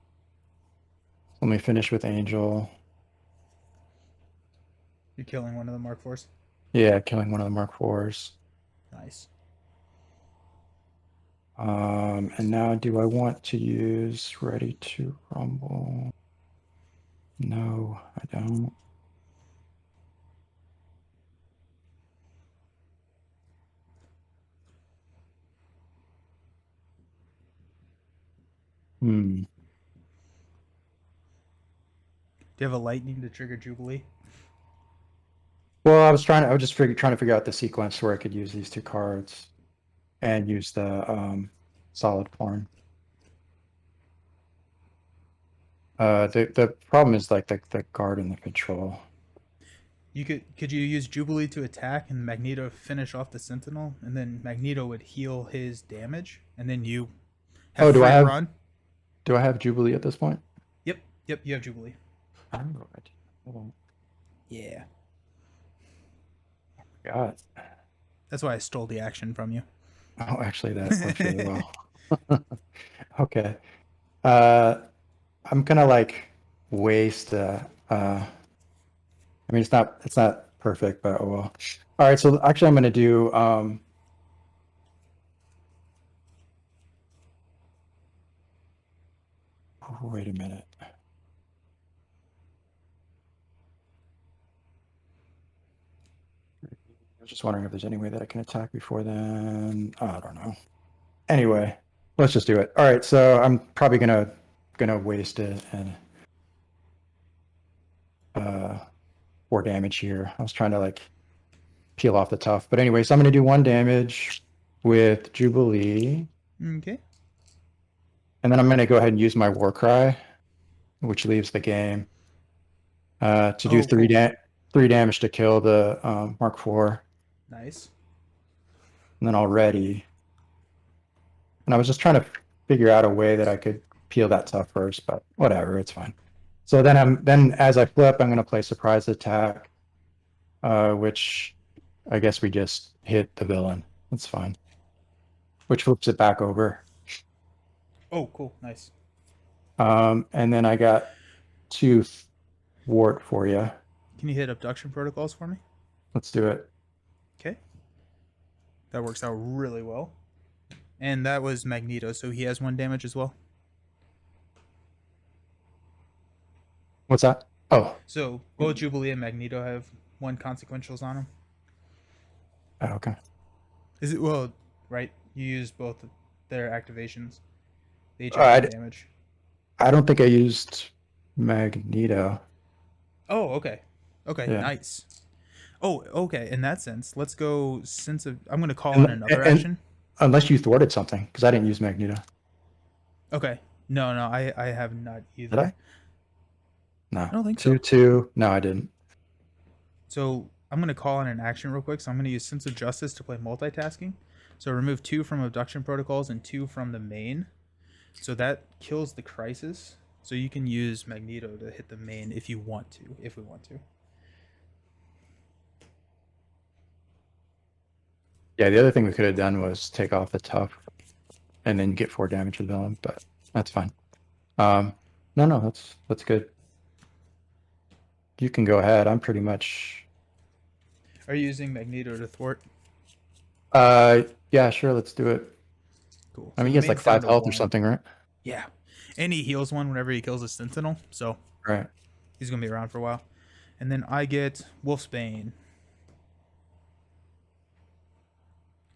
Let me finish with Angel. You're killing one of the Mark 4s. Yeah, killing one of the Mark 4s. Nice. And now do I want to use Ready to Rumble? No, I don't. Hmm. Do you have a lightning to trigger Jubilee? Well, I was just trying to figure out the sequence where I could use these two cards and use the solid form. The problem is like the guard and the control. You could you use Jubilee to attack and Magneto finish off the Sentinel, and then Magneto would heal his damage, and then you have Oh, free run. do I have Jubilee at this point? Yep, yep, you have Jubilee. I don't know. Hold on. Yeah, God. that's why I stole the action from you. Oh, actually, that works really well. Okay. Uh, I'm gonna like waste. I mean, it's not perfect, but oh well. All right. So actually, I'm gonna do. Oh, wait a minute. I was just wondering if there's any way that I can attack before then. I don't know. Anyway, let's just do it. All right. So I'm probably gonna waste it and 4 damage here. I was trying to like peel off the tough, but anyway, so I'm gonna do 1 damage with Jubilee, Okay. and then I'm gonna go ahead and use my War Cry, which leaves the game to do Oh, cool. 3 damage to kill the Mark IV, Nice. and then I'll ready. And I was just trying to figure out a way that I could peel that tough first, but whatever, it's fine. So then as I flip, I'm gonna play surprise attack, which I guess we just hit the villain. That's fine. Which flips it back over. Oh, cool. Nice. And then I got 2 thwart for you. Can you hit abduction protocols for me? Let's do it. Okay. That works out really well. And that was Magneto, so he has 1 damage as well. What's that? Oh, So both Jubilee and Magneto have 1 consequentials on them. okay. Is it well, right? You use both their activations. They each Uh, have I, 1 damage. I don't think I used Magneto. Oh, okay. Okay, Yeah. nice. Oh, okay. In that sense, let's go. I'm going to call in And, another and action. unless you thwarted something, because I didn't use Magneto. Okay. No, no, I have not Did either. I? No. I don't think Two, so. two. No, I didn't. So I'm going to call in an action real quick. So I'm going to use Sense of Justice to play multitasking. So remove 2 from abduction protocols and 2 from the main. So that kills the crisis. So you can use Magneto to hit the main if you want to, if we want to. Yeah, the other thing we could have done was take off the tough and then get 4 damage to the villain, but that's fine. No, that's good. You can go ahead. I'm pretty much. Are you using Magneto to thwart? Yeah, sure. Let's do it. Cool. I So mean, the he has like main's down 5 to health or 1. something, right? Yeah. And he heals 1 whenever he kills a Sentinel. So Right. he's going to be around for a while. And then I get Wolfsbane.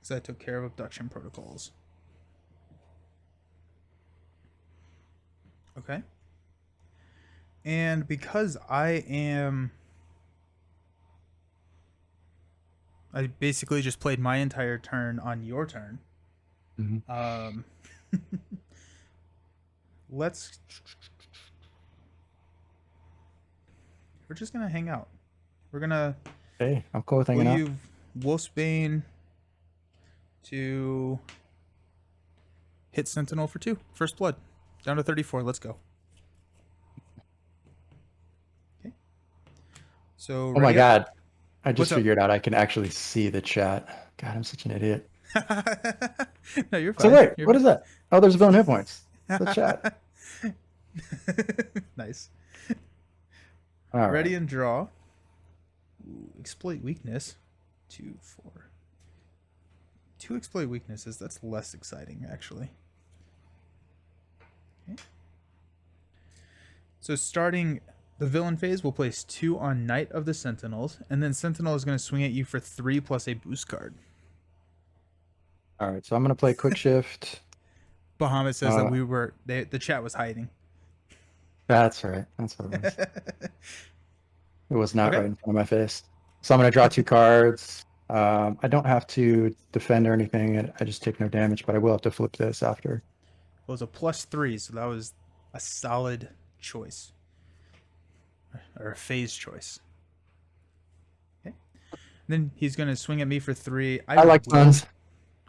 Because I took care of abduction protocols. Okay. And because I basically just played my entire turn on your turn. Mhm. Let's. We're just gonna hang out. We're gonna. Hey, I'm cool with hanging We'll out. use Wolfsbane to hit Sentinel for 2. First blood. Down to 34. Let's go. Okay. So. Oh my ready up? God. I just What's up? figured out I can actually see the chat. God, I'm such an idiot. No, you're So fine. wait, You're what is that? Oh, there's villain hit points. The chat. Nice. All right. Ready and draw. Ooh, exploit weakness. 2, 4. 2 exploit weaknesses. That's less exciting, actually. Okay. So starting the villain phase, we'll place 2 on Knight of the Sentinels, and then Sentinel is going to swing at you for 3 plus a boost card. All right. So I'm gonna play quick shift. Bahamut says that the chat was hiding. That's right. That's what it was. It was not Okay. right in front of my face. So I'm gonna draw 2 cards. I don't have to defend or anything. I just take no damage, but I will have to flip this after. It was a +3, so that was a solid choice or a phase choice. Okay. Then he's gonna swing at me for 3. I I like will. puns.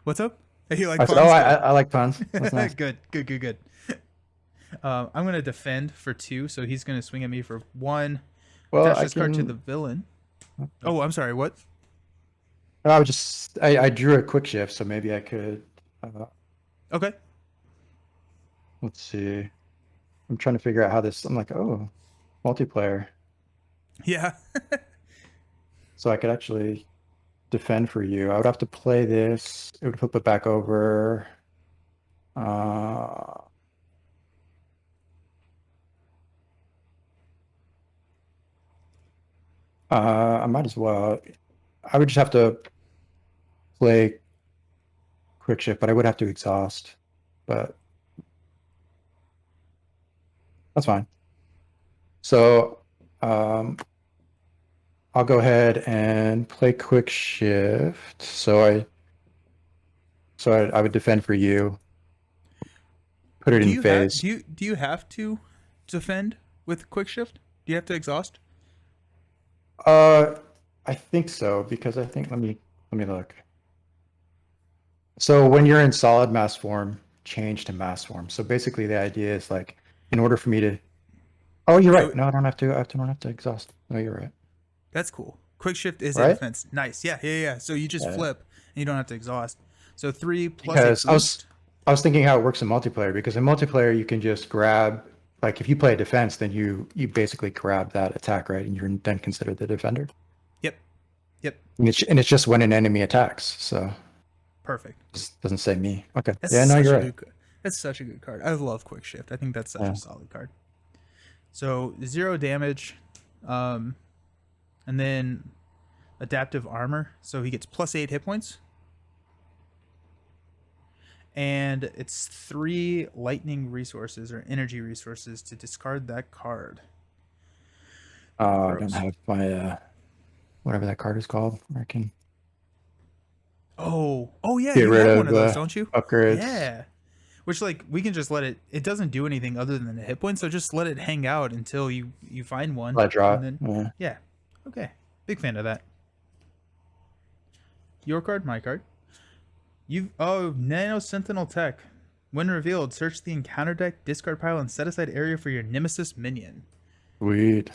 What's up? You like I said, oh, puns? Good. I like puns. That's nice. Good. Good. Good. Good. I'm gonna defend for 2, so he's gonna swing at me for 1. Well, Attach I this card to the can. villain. Oh, I'm sorry. What? I drew a quick shift, so maybe I could. Uh, Okay. let's see. I'm trying to figure out how this. I'm like, oh, multiplayer. Yeah. So I could actually defend for you. I would have to play this. It would flip it back over. Uh, I might as well. I would just have to play quick shift, but I would have to exhaust. But that's fine. So I'll go ahead and play quick shift. I would defend for you. Put it Do in you have phase. do you have to defend with quick shift? Do you have to exhaust? Uh, I think so because I think let me look. So when you're in solid mass form, change to mass form. So basically, the idea is like, in order for me to. Oh, you're So right. No, I don't have to. I don't have to exhaust. No, you're right. that's cool. Quick shift is a Right? defense. Nice. Yeah. Yeah. Yeah. So you just Yeah. flip and you don't have to exhaust. So 3 plus a Because boost. I was thinking how it works in multiplayer. Because in multiplayer, you can just grab, like, if you play a defense, then you basically grab that attack, right? And you're then considered the defender. Yep. Yep. And it's just when an enemy attacks. So Perfect. it doesn't say me. Okay. That's Yeah. No, such you're a right. good. That's such a good card. I love quick shift. I think that's such Yeah. a solid card. So 0 damage, and then adaptive armor. So he gets +8 hit points, and it's 3 lightning resources or energy resources to discard that card. I don't Gross. have my whatever that card is called. I can Oh yeah, get you rid have one of of those, don't you? upgrades. Yeah. Which like we can just let it. It doesn't do anything other than the hit points, so just let it hang out until you find one, Let draw and it. then Yeah. yeah, okay. Big fan of that. Your card, my card. Nano Sentinel Tech. When revealed, search the encounter deck, discard pile, and set aside area for your Nemesis minion. Sweet.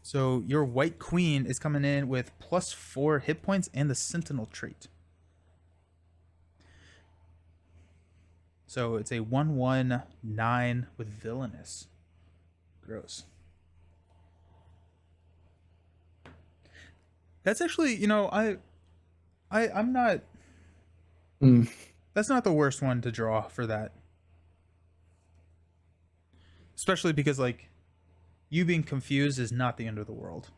So your White Queen is coming in with +4 hit points and the Sentinel trait. So it's a 1/1/9 with Villainous. Gross. That's actually, I'm not. Mm. That's not the worst one to draw for that. Especially because like you being confused is not the end of the world.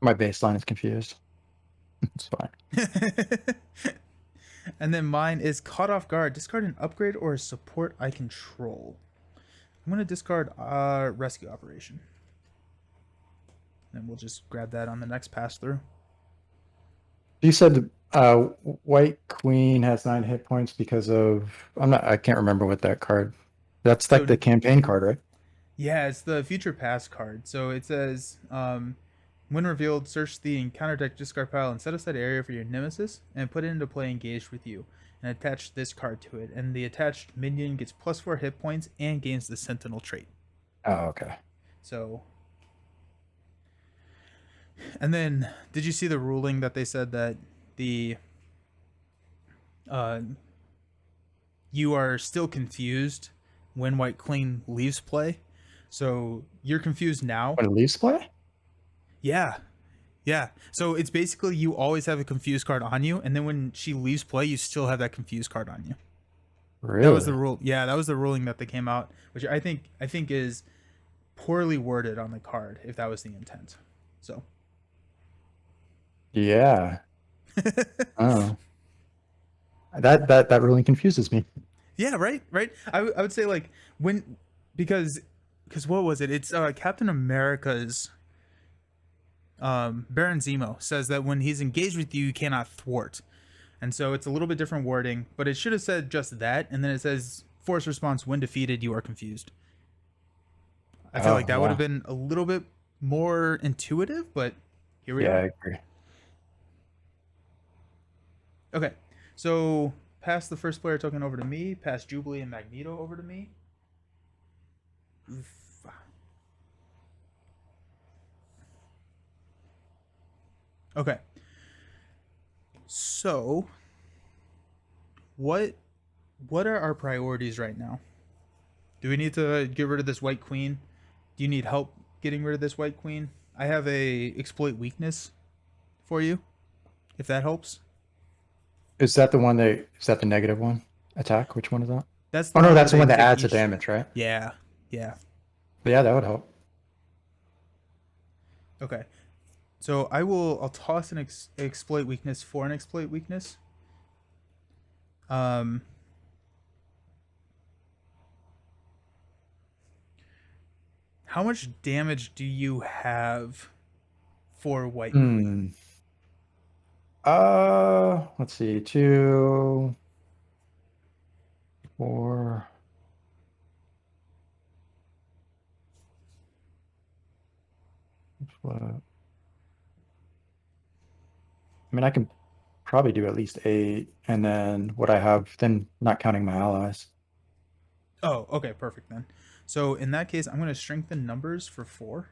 My baseline is confused. It's fine. And then mine is caught off guard. Discard an upgrade or a support I control. I'm gonna discard rescue operation. And we'll just grab that on the next pass through. You said White Queen has 9 hit points because of I can't remember what that card. That's like So the campaign card, right? yeah, it's the future pass card. So it says, when revealed, search the encounter deck discard pile and set aside area for your nemesis and put it into play engaged with you. And attach this card to it. And the attached minion gets +4 hit points and gains the Sentinel trait. Oh, okay. So, and then did you see the ruling that they said that the you are still confused when White Queen leaves play? So you're confused now. When Leafs play? Yeah. Yeah. So it's basically you always have a confused card on you, and then when she leaves play, you still have that confused card on you. Really? That was the rule. Yeah, that was the ruling that they came out, which I think is poorly worded on the card if that was the intent. So Yeah. Oh. That really confuses me. yeah, right. I would say like when because because what was it? It's Captain America's Baron Zemo says that when he's engaged with you, you cannot thwart. And so it's a little bit different wording, but it should have said just that, and then it says force response when defeated, you are confused. I feel like Oh that would have yeah, been a little bit more intuitive, but here we yeah, I are. agree. Okay, so pass the first player token over to me, pass Jubilee and Magneto over to me. Oof. Okay, so what what are our priorities right now? Do we need to get rid of this White Queen? Do you need help getting rid of this White Queen? I have a exploit weakness for you, if that helps. Is that the one that is that the negative one? Attack? Which one is that? That's the Oh no, one where that's the they one that take adds the each. damage, right? Yeah, yeah. But yeah, that would help. Okay. So I will. I'll toss an exploit weakness for an exploit weakness. Um, how much damage do you have for White Queen? Hmm. Let's see, 2, 4. What? I mean, I can probably do at least 8, and then what I have, then not counting my allies. Oh, okay, perfect then. So in that case, I'm going to strengthen numbers for 4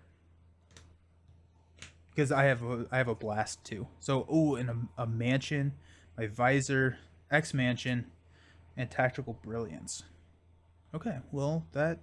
because I have a blast too. So and a mansion, my visor, X mansion, and tactical brilliance. Okay, well that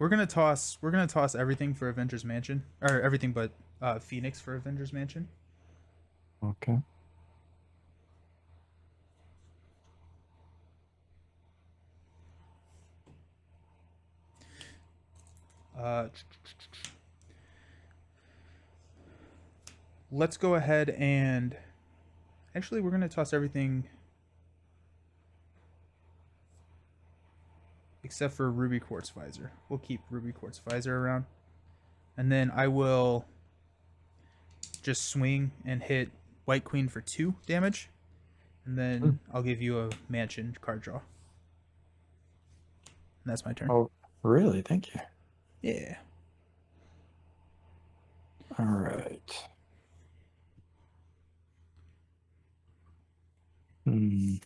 we're gonna toss everything for Avengers Mansion or everything but Phoenix for Avengers Mansion. Okay. Uh, let's go ahead and actually we're gonna toss everything except for Ruby Quartz Visor. We'll keep Ruby Quartz Visor around, and then I will just swing and hit White Queen for 2 damage, and then I'll give you a Mansion card draw. And that's my turn. Oh, really? Thank you. Yeah. All right. Hmm.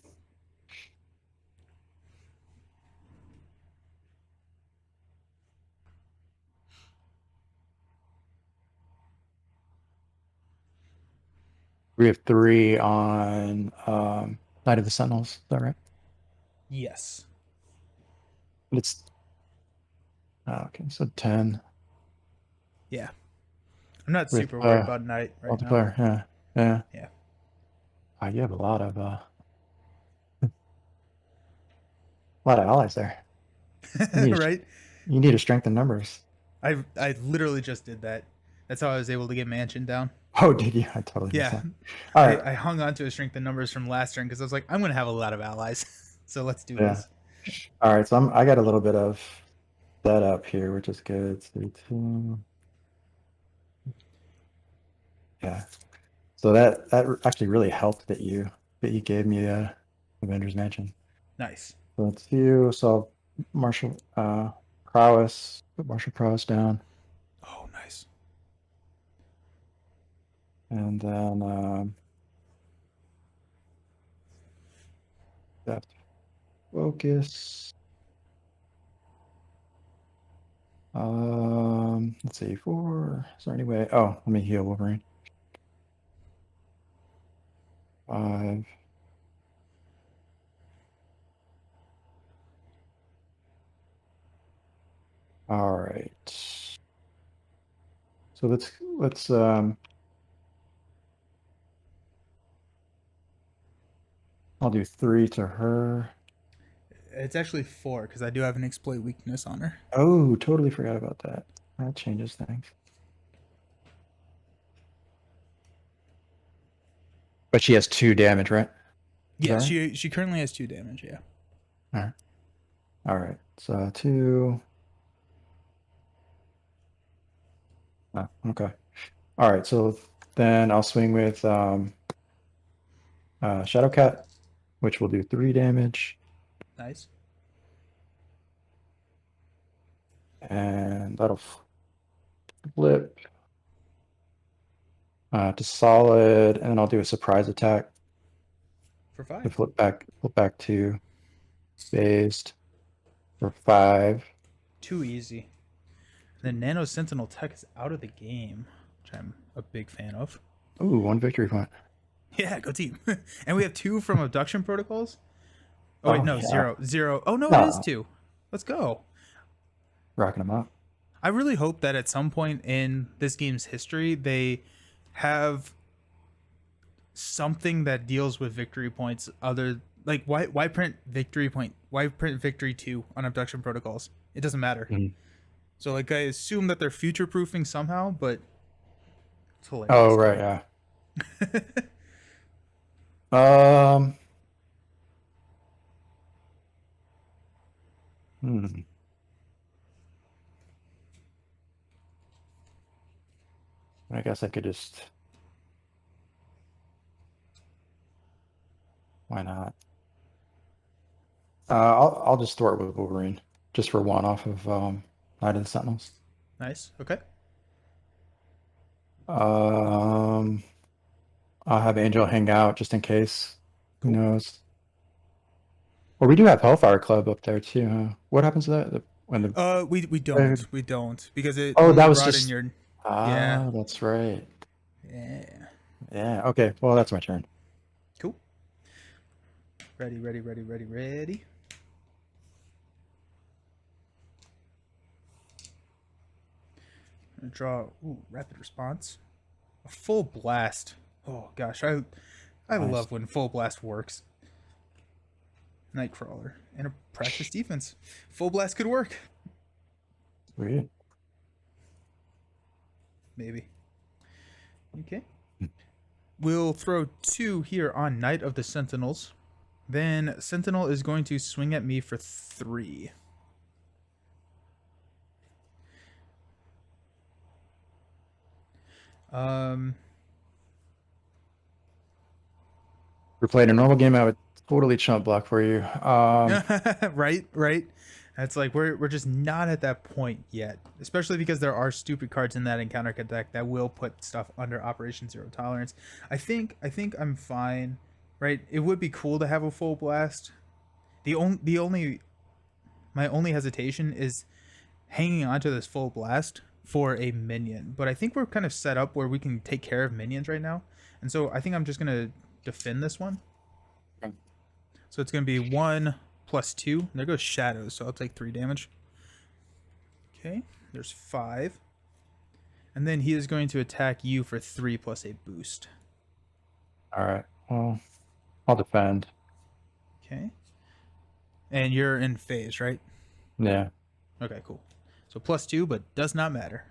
We have 3 on Night of the Sentinels. Is that right? Yes. It's okay. So 10 Yeah. I'm not with super worried about Knight right now. multiplayer. Yeah, yeah. Yeah. You have a lot of allies there. You need Right? you need to strengthen numbers. I literally just did that. That's how I was able to get Mansion down. Oh, did you? I totally missed Yeah. that. All right. I hung on to a strength and numbers from last turn because I was like, I'm gonna have a lot of allies. So let's do Yeah. this. All right. So I got a little bit of setup here, which is good. 3, 2. Yeah. So that actually really helped that you gave me Avengers Mansion. Nice. So let's do so Marshall Prowess, put Marshall Prowess down, Oh, nice. and then that focus. Let's see, 4. Is there any way? Oh, let me heal Wolverine. 5. All right. So let's I'll do 3 to her. It's actually 4 because I do have an exploit weakness on her. Oh, totally forgot about that. That changes things. But she has 2 damage, right? Is that Yeah, right? she currently has 2 damage. Yeah. All right. All right. So 2. Oh, okay. All right. So then I'll swing with Shadowcat, which will do 3 damage. Nice. And that'll flip to solid. And then I'll do a surprise attack For to 5. flip back to phased for 5. Too easy. The Nano Sentinel tech is out of the game, which I'm a big fan of. Ooh, 1 victory point. Yeah, go team. And we have 2 from abduction protocols. Oh wait, Oh, no, yeah. 0, 0. Oh no, it is No, 2. Let's go. rocking them up. I really hope that at some point in this game's history they have something that deals with victory points other like why print victory point? Why print victory 2 on abduction protocols? It doesn't matter. Mhm. So like I assume that they're future proofing somehow, but it's Oh, hilarious to right. me. Yeah. Um, hmm. I guess I could just, why not? I'll just throw it with Wolverine just for 1 off of Night of the Sentinels. Nice. Okay. Um, I'll have Angel hang out just in case. Who Cool. knows? Well, we do have Hellfire Club up there too, huh? What happens to that when the We don't because it oh, that only was brought in just your yeah. that's right. Yeah. Yeah. Okay. Well, that's my turn. Cool. Ready, ready, ready, ready, ready. I'm gonna draw rapid response. A full blast. Oh gosh, I Nice. love when full blast works. Nightcrawler and a practice defense. Full blast could work. Sweet. Maybe. Okay. We'll throw 2 here on Knight of the Sentinels. Then Sentinel is going to swing at me for 3. Um, We're playing a normal game. I would totally chump block for you. right, right. That's like we're just not at that point yet, especially because there are stupid cards in that encounter deck that will put stuff under Operation Zero Tolerance. I think I'm fine, right? It would be cool to have a full blast. The only my only hesitation is hanging on to this full blast for a minion, but I think we're kind of set up where we can take care of minions right now, and so I think I'm just gonna defend this one. So it's going to be 1 plus 2. There goes shadows, so I'll take 3 damage. Okay, there's 5. And then he is going to attack you for 3 plus a boost. All right. Well, I'll defend. Okay. And you're in phase, right? Yeah. Okay, cool. So plus 2, but does not matter.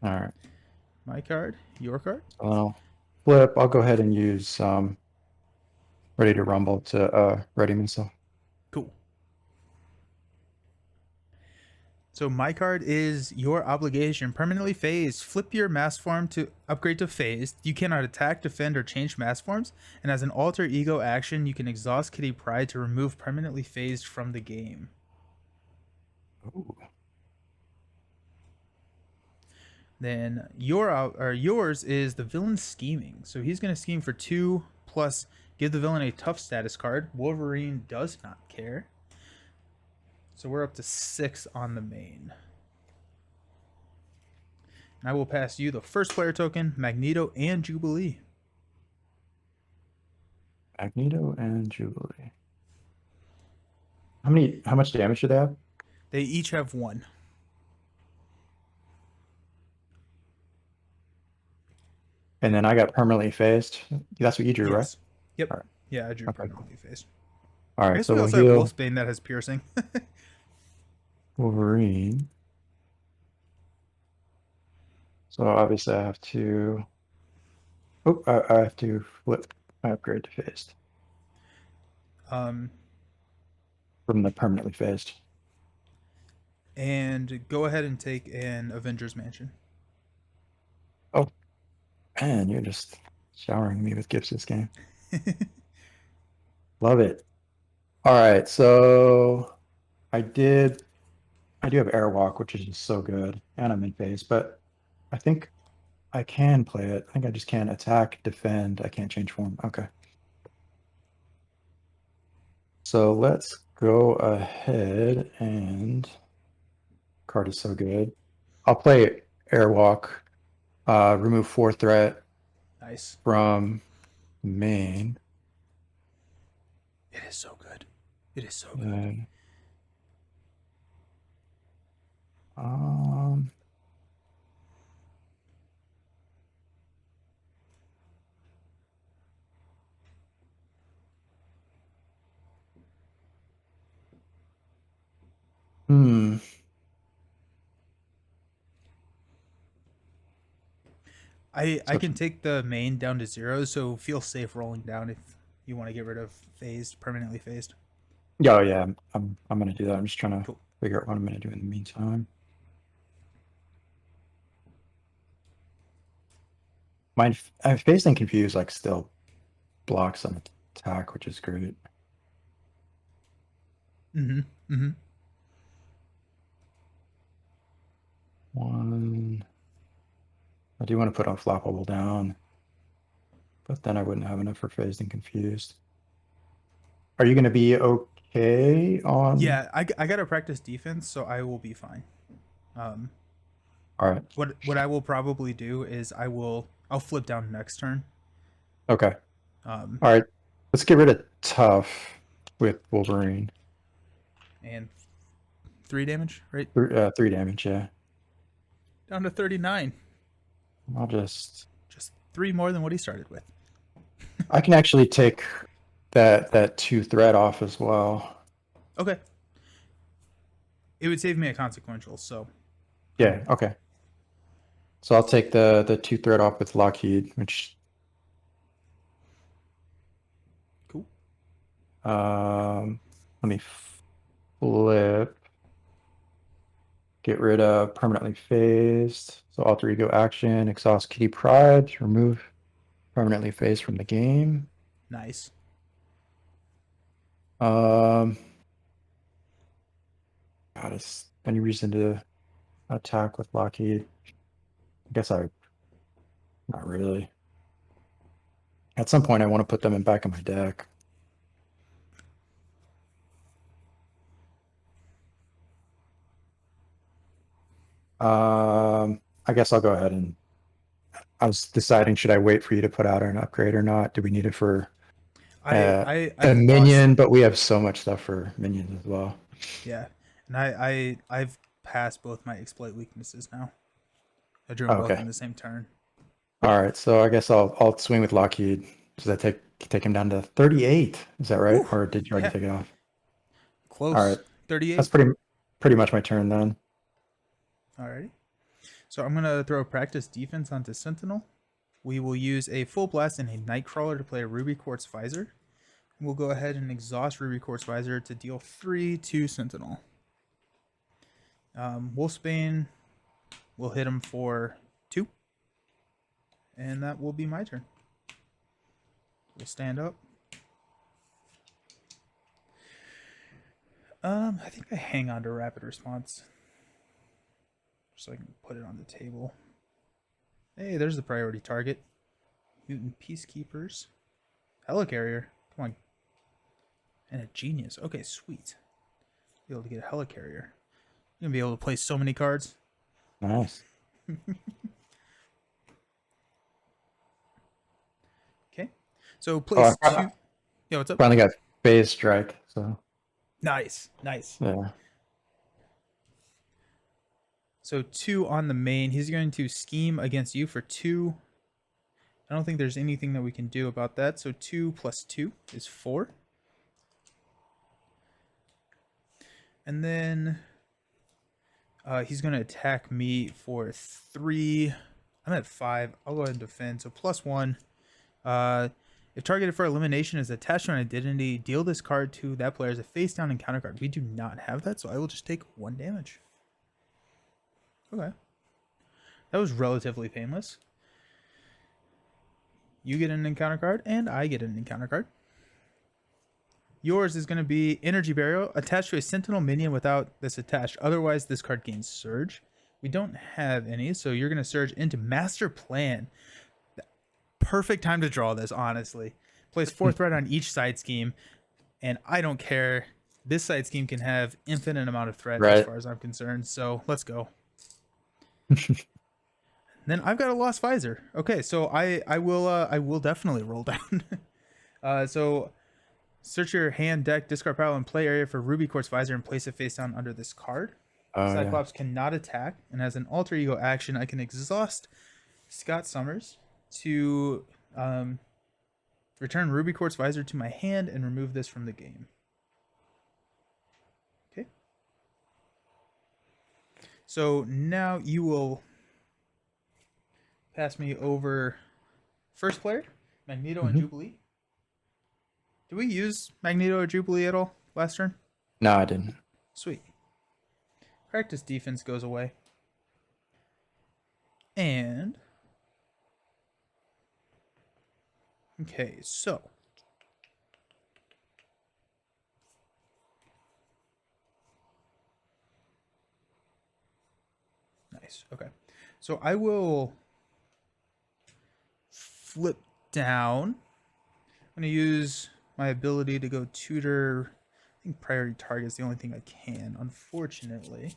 All right. My card, your card. So I'll flip. I'll go ahead and use Ready to Rumble to ready myself. Cool. So my card is your obligation. Permanently phased. Flip your mass form to upgrade to phased. You cannot attack, defend, or change mass forms. And as an alter ego action, you can exhaust Kitty Pryde to remove permanently phased from the game. Ooh. Then yours is the villain scheming. So he's going to scheme for 2 plus give the villain a tough status card. Wolverine does not care. So we're up to 6 on the main. And I will pass you the first player token, Magneto and Jubilee. Magneto and Jubilee. How much damage do they have? They each have 1. And then I got permanently phased. That's what you drew, right? Yes. Yep. All right. Yeah, I drew Okay, cool. permanently phased. All I right, guess so we we'll also have heal Wolfsbane that has piercing. Wolverine. So obviously I have to. Oh, I have to flip my upgrade to phased um, from the permanently phased. and go ahead and take an Avengers Mansion. Oh, man, you're just showering me with gifts this game. Love it. All right, so I did. I do have Airwalk, which is just so good, and I'm in phase, but I think I can play it. I think I just can't attack, defend. I can't change form. Okay. So let's go ahead and card is so good. I'll play Airwalk, remove 4 threat Nice. from main. It is so good. It is so good. And, um, hmm. I So can take the main down to 0, so feel safe rolling down if you want to get rid of phased, permanently phased. yeah, yeah, I'm gonna do that. I'm just trying to Cool. figure out what I'm gonna do in the meantime. My phased and confused like still blocks an attack, which is great. Mm-hmm. Mm-hmm. One. I do want to put on Flappable down, but then I wouldn't have enough for phased and confused. Are you going to be okay on? Yeah, I gotta practice defense, so I will be fine. Um, All right. what I will probably do is I'll flip down next turn. Okay. Um, All right. Let's get rid of tough with Wolverine. and 3 damage, right? 3 damage. Yeah. Down to 39. I'll just. Just 3 more than what he started with. I can actually take that 2 threat off as well. Okay. It would save me a consequential, so Yeah. Okay. So I'll take the 2 threat off with Lockheed, which cool. let me flip. Get rid of permanently phased. So alter ego action, exhaust Kitty Pride, remove permanently phased from the game. Nice. God, is any reason to attack with Lockheed? I guess not really. At some point, I want to put them back in my deck. I guess I'll go ahead and I was deciding, should I wait for you to put out an upgrade or not? Do we need it for a I've lost. minion? But we have so much stuff for minions as well. Yeah, and I've passed both my exploit weaknesses now. I drew them Oh, both okay. in the same turn. All right, so I guess I'll swing with Lockheed. Does that take him down to 38? Is that right? Woo! Or did you already Yeah, take it off? All right. close. 38. That's pretty much my turn then. Alrighty. So I'm gonna throw practice defense onto Sentinel. We will use a full blast and a Nightcrawler to play a Ruby Quartz Visor. We'll go ahead and exhaust Ruby Quartz Visor to deal 3 to Sentinel. Wolfsbane will hit him for 2. And that will be my turn. We'll stand up. I think I hang on to rapid response. So I can put it on the table. Hey, there's the priority target. Mutant Peacekeepers. Helicarrier. Come on. And a Genius. Okay, sweet. Be able to get a Helicarrier. You're going to be able to play so many cards. Nice. Okay. So Oh, place I 2. Yeah, what's up? finally got phase strike. So Nice. Nice. yeah. So 2 on the main. He's going to scheme against you for 2. I don't think there's anything that we can do about that. So 2 plus 2 is 4. And then he's going to attack me for 3. I'm at 5. I'll go ahead and defend. So +1. If targeted for elimination is attached to an identity, deal this card to that player as a face down encounter card. We do not have that, so I will just take 1 damage. Okay. That was relatively painless. You get an encounter card, and I get an encounter card. Yours is going to be Energy Barrier attached to a Sentinel minion without this attached. Otherwise, this card gains Surge. We don't have any, so you're going to Surge into Master Plan. Perfect time to draw this, honestly. Place 4 threat on each side scheme, and I don't care. This side scheme can have infinite amount of threat as far as I'm concerned, so let's go. Then I've got a Lost Visor. Okay, so I will definitely roll down. So search your hand, deck, discard pile, and play area for Ruby Quartz Visor and place it face down under this card. Cyclops cannot attack, and as an alter ego action, I can exhaust Scott Summers to return Ruby Quartz Visor to my hand and remove this from the game. Okay. So now you will pass me over first player, Magneto and Jubilee. Did we use Magneto or Jubilee at all last turn? No, I didn't. Sweet. Practice defense goes away. And okay, so nice. Okay. So I will flip down. I'm going to use my ability to go tutor. I think priority target is the only thing I can, unfortunately.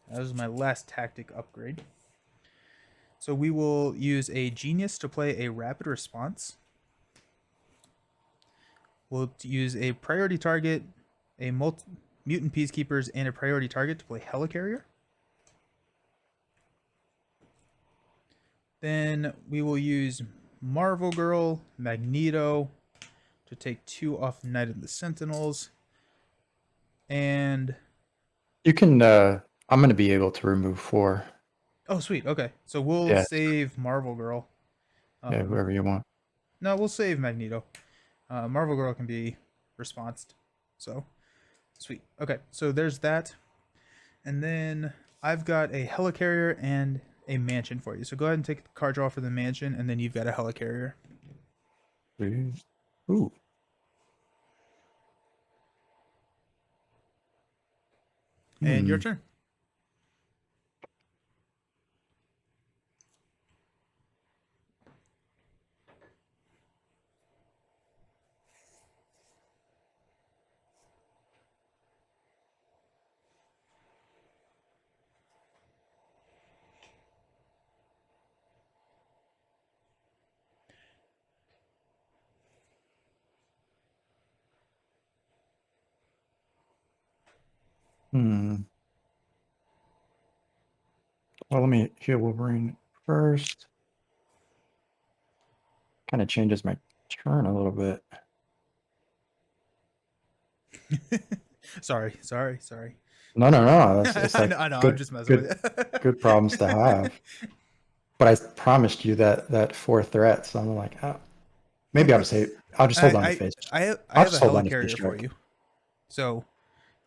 That was my last tactic upgrade. So we will use a genius to play a rapid response. We'll use a priority target, a mutant peacekeepers, and a priority target to play helicarrier. Then we will use Marvel Girl, Magneto to take 2 off Knight of the Sentinels. And you can I'm going to be able to remove 4. Oh, sweet. Okay. So we'll save Marvel Girl. Yeah, whoever you want. No, we'll save Magneto. Marvel Girl can be responsed. So, sweet. Okay. So there's that. And then I've got a helicarrier and a mansion for you. So go ahead and take the card draw for the mansion, and then you've got a helicarrier. Ooh. And your turn. Well, let me heal Wolverine first. Kind of changes my turn a little bit. Sorry. No. It's like I know. Good, I'm just messing with you. good problems to have. But I promised you that 4 threat, so I'm like, oh, maybe I'll just hold on to face. I have a helicarrier for you. So,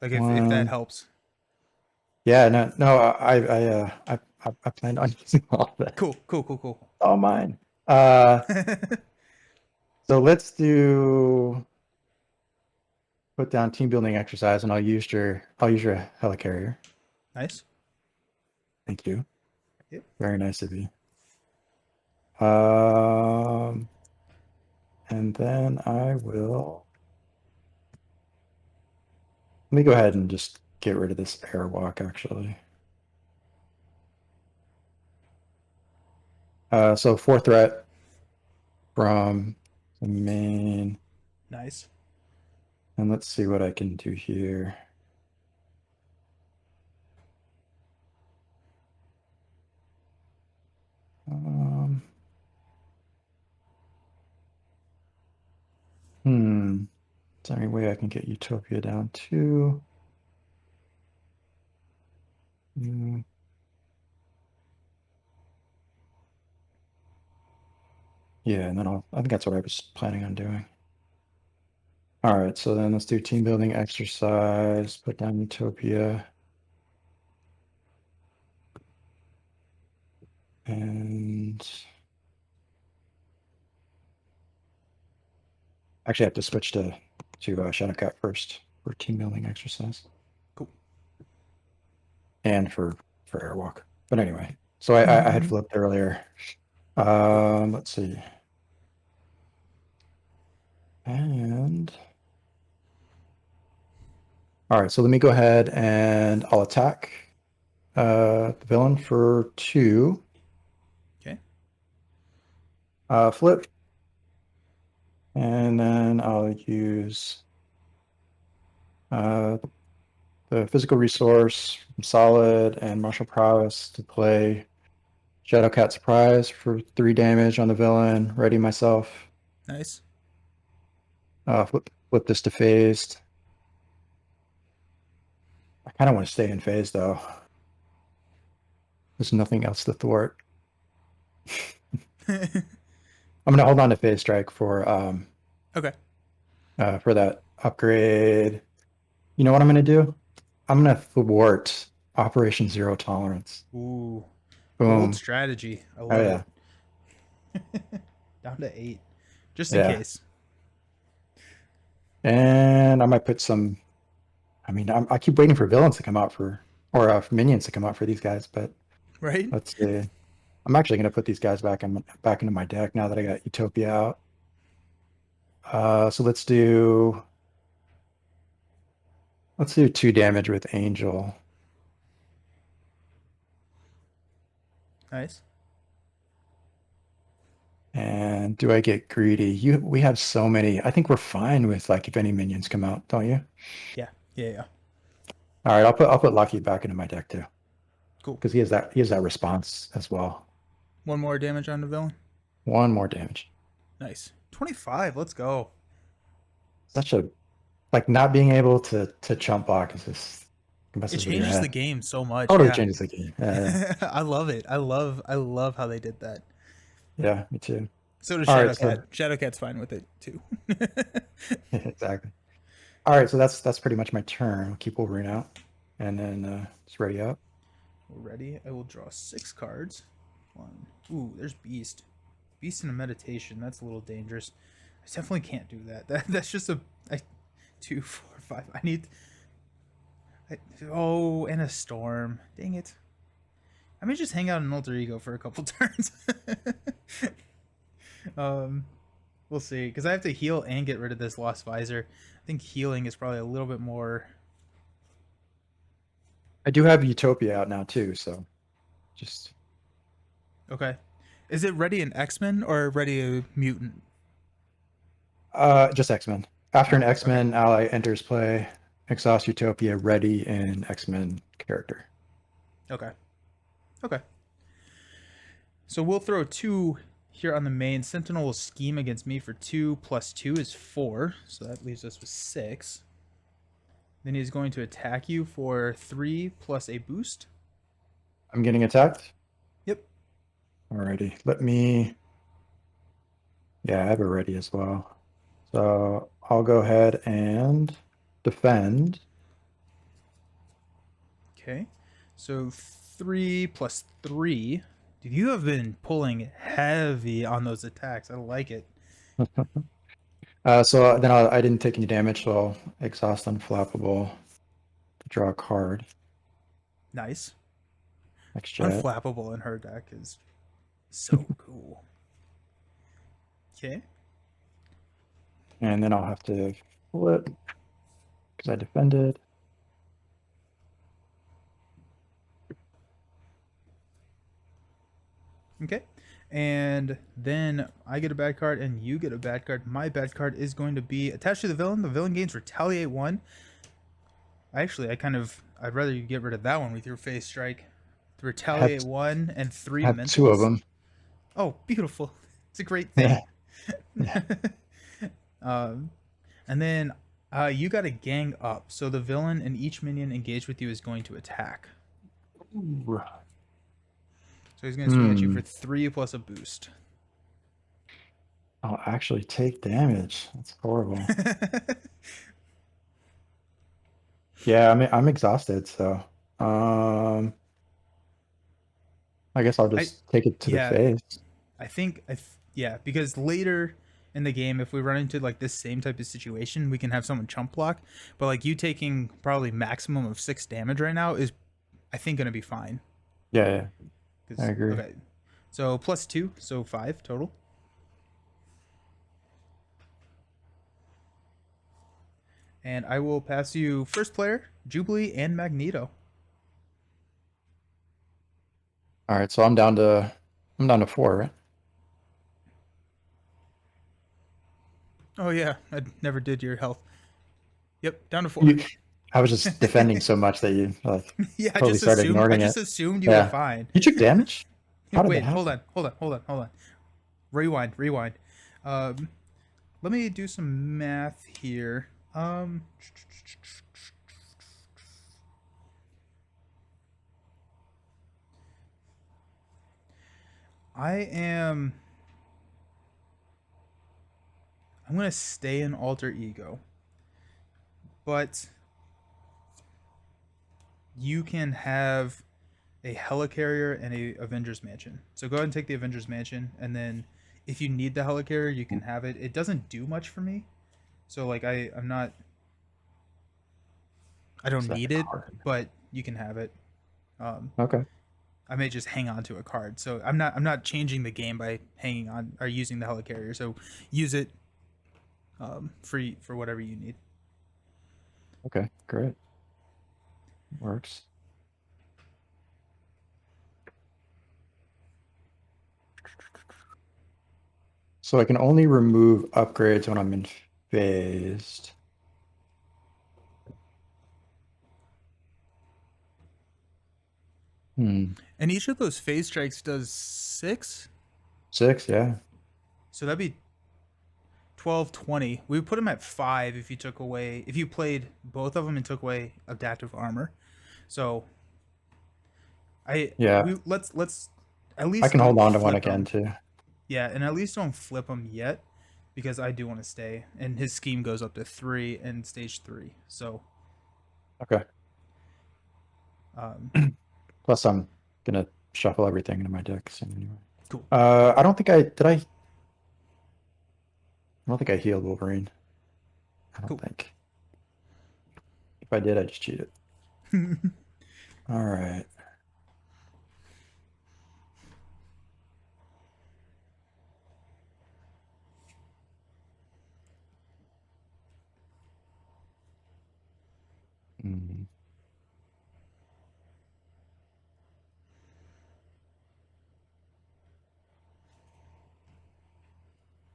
like, if that helps. Yeah, no, I planned on using all of that. Cool. All mine. So let's put down team building exercise, and I'll use your helicarrier. Nice. Thank you. Yep. Very nice of you. And then I will. Let me go ahead and just get rid of this airwalk, actually. So 4 threat from the main. Nice. And let's see what I can do here. there any way I can get Utopia down too? Mm. Yeah, and then I think that's what I was planning on doing. All right, so then let's do team building exercise, put down Utopia. And actually I have to switch to Shadowcat first for team building exercise. Cool. And for Airwalk. But anyway, so I had flipped earlier. Let's see. And all right, so let me go ahead and I'll attack the villain for 2. Okay. Flip. And then I'll use the physical resource from Solid and Martial Prowess to play Shadowcat Surprise for 3 damage on the villain. Ready myself. Nice. Flip this to phased. I kind of want to stay in phase though. There's nothing else to thwart. I'm gonna hold on to phase strike for Okay. for that upgrade. You know what I'm gonna do? I'm gonna thwart Operation Zero Tolerance. Ooh. Boom. Bold strategy. I Oh love yeah. it. Down to 8. Just in Yeah. case. And I might put some. I mean, I keep waiting for villains to come out or for minions to come out for these guys, but Right? let's see. I'm actually going to put these guys back into my deck now that I got Utopia out. So let's do 2 damage with Angel. Nice. And do I get greedy? We have so many. I think we're fine with like if any minions come out, don't you? Yeah. Yeah, yeah. All right, I'll put Lucky back into my deck too. Cool. Because he has that response as well. 1 more damage on the villain. 1 more damage. Nice. 25. Let's go. Such a like not being able to chump block is just It messes with your changes the head. game so much. Totally Yeah. changes the game. Yeah, I love it. I love how they did that. yeah, me too. So does All right, so Shadowcat. Shadowcat's fine with it too. exactly. All right, so that's pretty much my turn. I'll keep Wolverine out, and then just ready up. We're ready. I will draw 6 cards. 1. Ooh, there's Beast. Beast in a meditation. That's a little dangerous. I definitely can't do that. That's just 2, 4, 5. I need. Oh, and a storm. Dang it. I may just hang out in Alter Ego for a couple turns. We'll see. Because I have to heal and get rid of this Lost Visor. I think healing is probably a little bit more. I do have Utopia out now too, so just Okay. Is it ready an X-Men or ready a mutant? just X-Men. After an Okay. X-Men ally enters play, exhaust Utopia ready in X-Men character. Okay. Okay. So we'll throw 2 here on the main. Sentinel will scheme against me for 2 plus 2 is 4. So that leaves us with 6. Then he's going to attack you for 3 plus a boost. I'm getting attacked. Yep. Alrighty, let me. Yeah, I have it ready as well. So I'll go ahead and defend. Okay. So 3 plus 3. Dude, you have been pulling heavy on those attacks. I like it. So then I didn't take any damage, so I'll exhaust unflappable to draw a card. Nice. Next jet. Unflappable in her deck is so cool. Okay. And then I'll have to flip because I defended. Okay. And then I get a bad card and you get a bad card. My bad card is going to be attached to the villain. The villain gains retaliate 1. Actually, I'd rather you get rid of that one with your phase strike. Retaliate 1 and 3 I have mentals. 2 of them. Oh, beautiful. It's a great thing. Yeah. And then You got to gang up, so the villain and each minion engaged with you is going to attack. Ooh. So he's going to swing at you for Hmm. 3 plus a boost. I'll actually take damage. That's horrible. Yeah, I'm exhausted, so um I guess I'll I just take it to the yeah, face. yeah, because later in the game, if we run into like this same type of situation, we can have someone chump block. But like you taking probably maximum of 6 damage right now is, I think, gonna be fine. Yeah, yeah, I Because agree. okay, so +2, so 5 total. And I will pass you first player, Jubilee and Magneto. All right, so I'm down to 4, right? Oh yeah, I never did your health. Yep, down to 4. You, I was just defending so much that you like Yeah, totally started I ignoring just it. assumed you were Yeah. fine. You took damage? How did that Wait, hold happen? on, hold on. Rewind. Um, Let me do some math here. I am. I'm gonna stay in alter ego, but you can have a helicarrier and a Avengers Mansion. So go ahead and take the Avengers Mansion, and then if you need the helicarrier, you can have it. It doesn't do much for me, so like I'm not. I don't Second need it, card. but you can have it. Um, Okay. I may just hang on to a card. So I'm not changing the game by hanging on or using the helicarrier. So use it free for whatever you need. Okay. Great. Works. So I can only remove upgrades when I'm in phased. Hmm. And each of those phase strikes does 6. 6, yeah. So that'd be 12, 20. We would put them at 5 if you played both of them and took away adaptive armor. So Yeah. let's at I least can hold don't on to one flip again them. too. Yeah, and at least don't flip them yet, because I do want to stay. And his scheme goes up to 3 and stage 3. So Okay. um, Plus I'm gonna shuffle everything into my deck soon anyway. cool. I don't think I did I don't think I healed Wolverine. I don't Cool. think. If I did, I just cheated. All right. Hmm.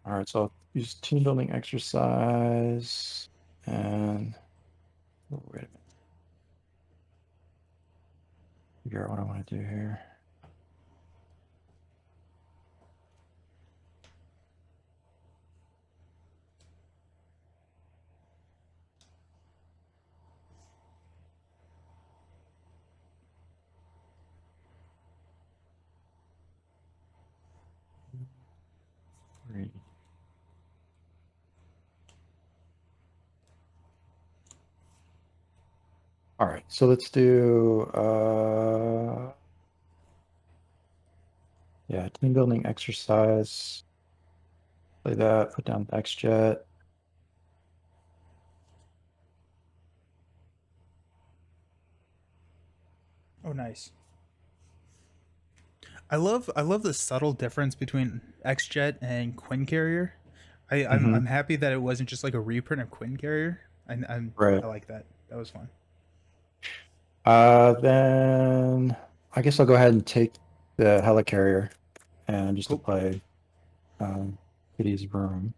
All right, so I'll use team building exercise and oh, wait a minute. Figure out what I want to do here. Three. All right, so let's do yeah, team building exercise. Play that, put down XJet. Oh, nice. I love the subtle difference between XJet and Quinn Carrier. I'm Mm-hmm. happy that it wasn't just like a reprint of Quinn Carrier. Right. I like that. That was fun. Then I guess I'll go ahead and take the helicarrier and just to Cool. play Kitty's room.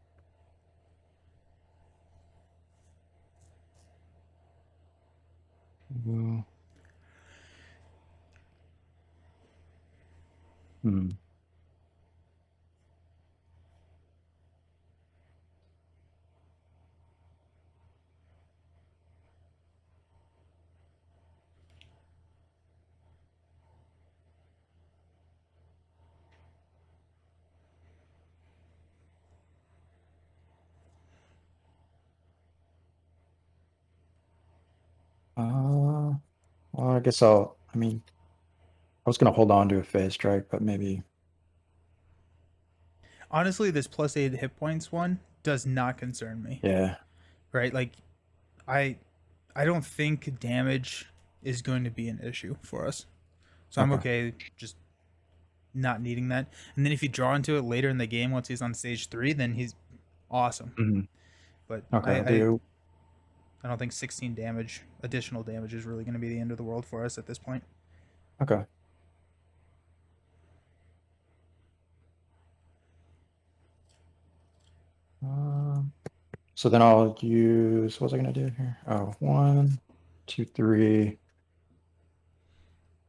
Mm, Hmm. Uh, well, I guess I'll. I mean, I was gonna hold on to a phase strike, but maybe. Honestly, this +8 hit points one does not concern me. Yeah. Right? Like I I don't think damage is going to be an issue for us. So I'm Okay. okay just not needing that. And then if you draw into it later in the game once he's on stage 3, then he's awesome. Hmm. But Okay. I I'll I, do. I don't think 16 damage, additional damage, is really going to be the end of the world for us at this point. Okay. Um, so then I'll use. What was I gonna do here? Oh, 1, 2, 3.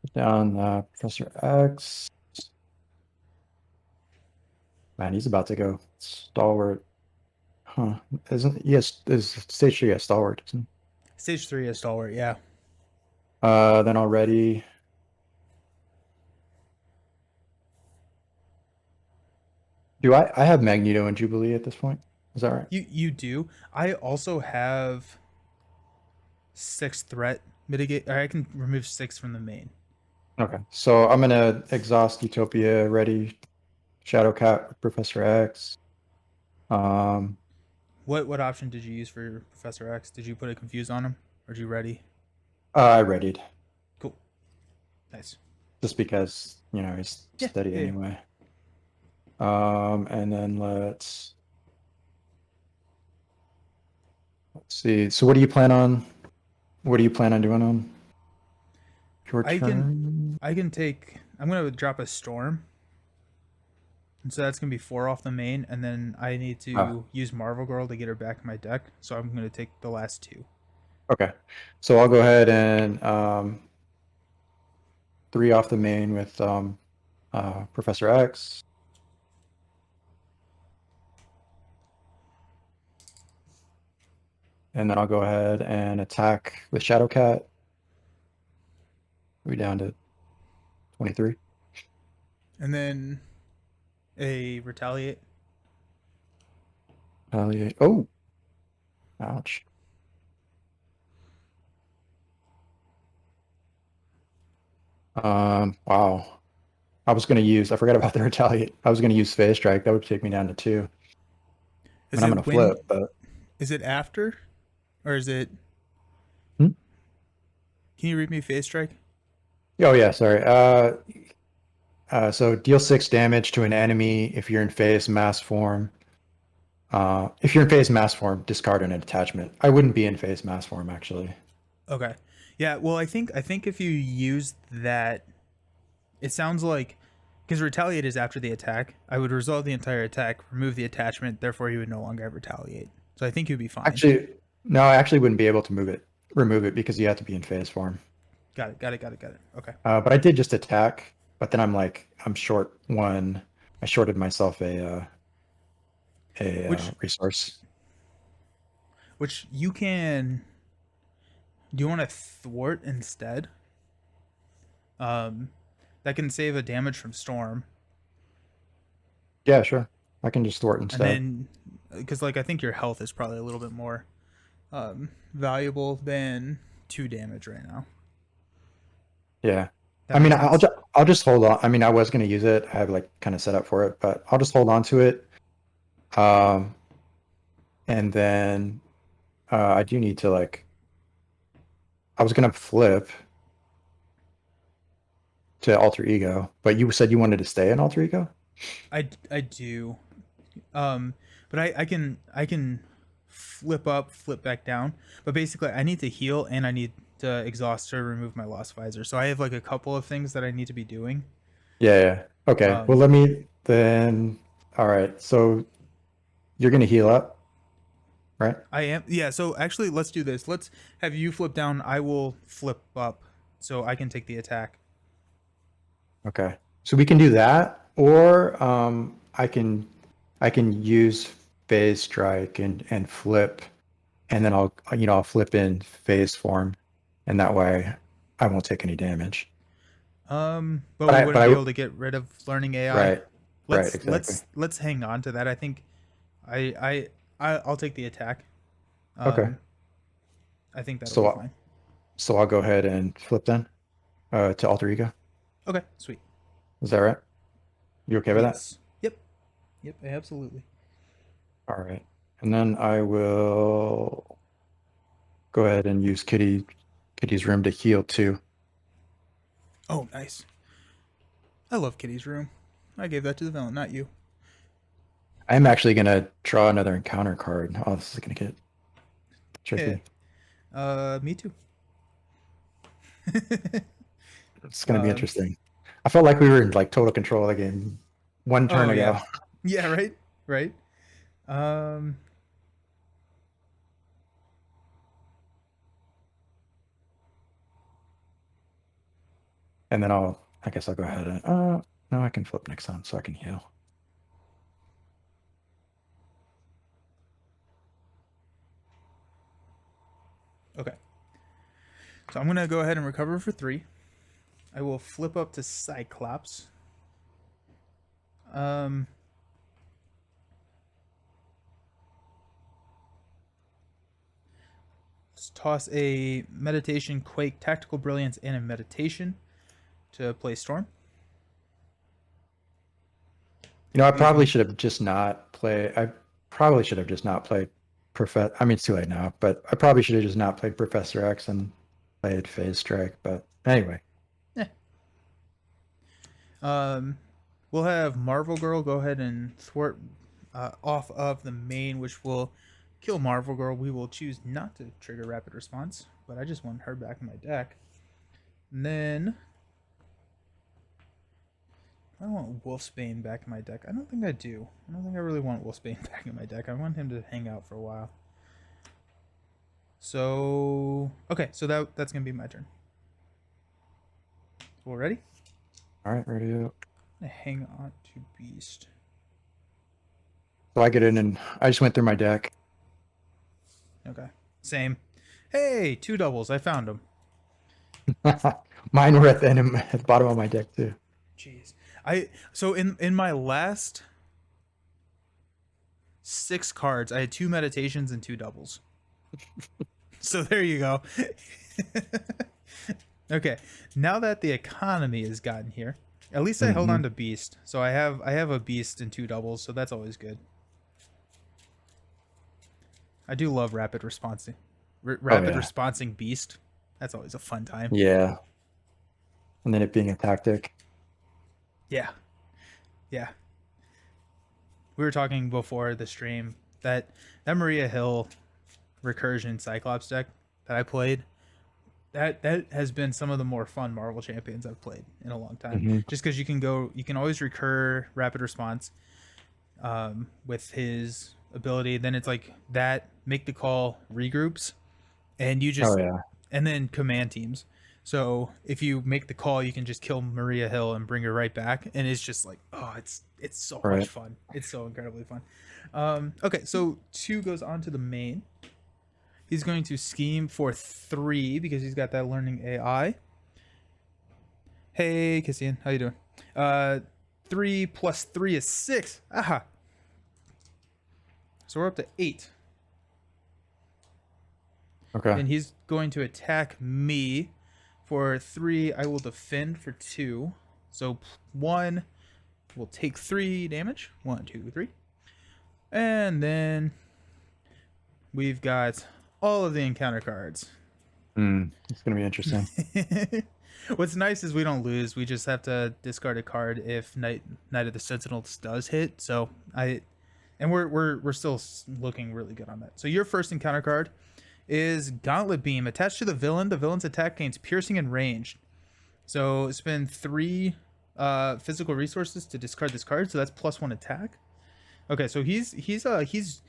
Put down Professor X. Man, he's about to go stalwart. Huh? Isn't yes? Is stage 3 a stalwart? Isn't Stage 3 is stalwart, yeah. Then already. Do I have Magneto and Jubilee at this point? Is that right? You do. I also have 6 threat mitigate. I can remove 6 from the main. Okay. So I'm gonna exhaust Utopia, ready Shadowcat with Professor X. Um, What option did you use for Professor X? Did you put a confuse on him, or did you ready? I readied Cool, nice. just because he's Yeah, steady yeah. anyway. And then let's see. So what do you plan on? What do you plan on doing on your I can turn? I can take. I'm gonna drop a storm, and so that's gonna be 4 off the main, and then I need Oh, to use Marvel Girl to get her back in my deck. So I'm gonna take the last 2. okay. So I'll go ahead and 3 off the main with Professor X. And then I'll go ahead and attack with Shadowcat. We down to 23. And then a retaliate. Retaliate. Oh, ouch. Wow. I forgot about the retaliate. I was gonna use phase strike. That would take me down to 2. Is And I'm gonna it when? flip, but Is it after, or is it? hmm? Can you read me phase strike? Oh yeah, sorry. So deal 6 damage to an enemy if you're in phase mass form. If you're in phase mass form, discard an attachment. I wouldn't be in phase mass form actually. Okay. Yeah. Well, I think if you use that, it sounds like because retaliate is after the attack. I would resolve the entire attack, remove the attachment. Therefore, you would no longer have retaliate. So I think you'd be fine. Actually, no, I actually wouldn't be able to remove it because you have to be in phase form. Got it. Got it. Got it. Got it. Okay. But I did just attack. But then I'm short 1. I shorted myself a Which resource. which you can. Do you want to thwart instead? Um, that can save a damage from storm, Yeah, sure. I can just thwart and instead. then because like I think your health is probably a little bit more valuable than 2 damage right now. Yeah. That I mean, makes sense. I'll just hold on. I mean, I was gonna use it. I have like kind of set up for it, but I'll just hold on to it. Um, and then I do need to I was gonna flip to alter ego, but you said you wanted to stay in alter ego. I do. Um, but I can flip up, flip back down. But basically, I need to heal and I need to exhaust to remove my lost visor. So I have like a couple of things that I need to be doing. Yeah, yeah. Okay. Well, Um, let me then. All right. So you're gonna heal up, right? I am, yeah. So actually, let's do this. Let's have you flip down. I will flip up, so I can take the attack. Okay. So we can do that, or I can use phase strike and flip, and then I'll flip in phase form, and that way I won't take any damage. But But we I wouldn't be able to get rid of learning AI. right, right, Let's exactly. let's let's hang on to that. I think I'll take the attack. Okay. Um, I think that'll be So fine. So I'll go ahead and flip then to alter ego. Okay, sweet. Is that right? You okay with that? Yes. Yep. Yep. Absolutely. All right. And then I will go ahead and use Kitty's room to heal too. Oh, nice. I love Kitty's room. I gave that to the villain, not you. I'm actually gonna draw another encounter card. Oh, this is gonna get Yeah. tricky. Me too. It's gonna be um. interesting. I felt like we were in like total control of the game one turn Oh yeah. ago. Yeah. Right. Right. Um. And then I guess I'll go ahead and, no, I can flip next time so I can heal. Okay. So I'm gonna go ahead and recover for 3. I will flip up to Cyclops. Um. Let's toss a meditation, quake, tactical brilliance, and a meditation to play storm. You know, Using I probably should have just not played Professor. I mean, it's too late now, but I probably should have just not played Professor X and played Phase Strike. But anyway, eh. Um, we'll have Marvel Girl go ahead and thwart off of the main, which will kill Marvel Girl. We will choose not to trigger rapid response, but I just want her back in my deck. And then I want Wolfsbane back in my deck. I don't think I do. I don't think I really want Wolfsbane back in my deck. I want him to hang out for a while. So okay, so that's gonna be my turn. So we're ready? all right, ready to go. Hang on to Beast. So I get in and I just went through my deck. Okay. Same. Hey, 2 doubles. I found them. Mine were at at the bottom of my deck too. Jeez. So in my last 6 cards, I had 2 meditations and 2 doubles. So there you go. Okay. Now that the economy has gotten here, at least I held on to Beast. So I have a Beast and 2 doubles, so that's always good. I do love rapid responsing. Rapid responsing Beast. That's always a fun time. Yeah. And then it being a tactic. Yeah. Yeah. We were talking before the stream that Maria Hill recursion Cyclops deck that I played, that has been some of the more fun Marvel champions I've played in a long time. Just because you can always recur rapid response with his ability. Then it's like that make the call regroups, and you just and then command teams. So if you make the call, you can just kill Maria Hill and bring her right back, and it's just like, oh, it's so much fun. It's so incredibly fun. Okay, so 2 goes on to the main. He's going to scheme for 3 because he's got that learning AI. Hey, Kissian, how you doing? 3 plus 3 is 6. Aha. So we're up to 8. Okay. And he's going to attack me for 3. I will defend for 2. So 1 will take 3 damage. 1, 2, 3. And then we've got all of the encounter cards. It's gonna be interesting. What's nice is we don't lose. We just have to discard a card if Night of the Sentinels does hit. So we're still looking really good on that. So your first encounter card is Gauntlet Beam. Attached to the villain, the villain's attack gains piercing and range. So spend 3 physical resources to discard this card. So that's +1 attack. Okay, so he's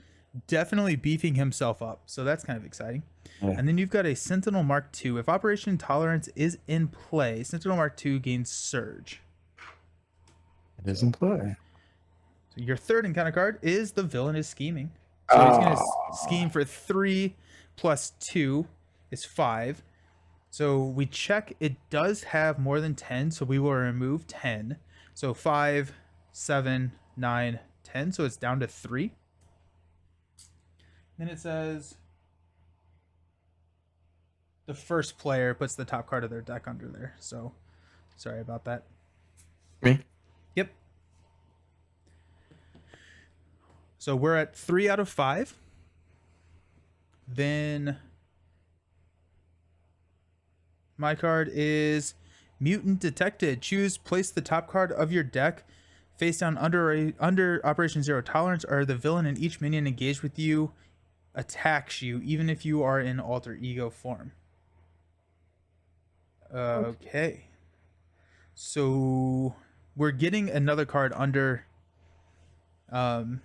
definitely beefing himself up. So that's kind of exciting. Yeah. And then you've got a Sentinel Mark II. If Operation Tolerance is in play, Sentinel Mark II gains Surge. It is in play. So your third encounter card is the villain is scheming. So he's going to scheme for 3 plus 2 is 5. So we check it does have more than 10, so we will remove 10. So 5, 7, 9, 10. So it's down to 3. Then it says the first player puts the top card of their deck under there. So sorry about that. Me? Yep. So we're at 3 out of 5. Then my card is Mutant Detected. Choose place the top card of your deck face down under Operation Zero Tolerance, or the villain in each minion engaged with you attacks you, even if you are in alter ego form. Okay. So we're getting another card um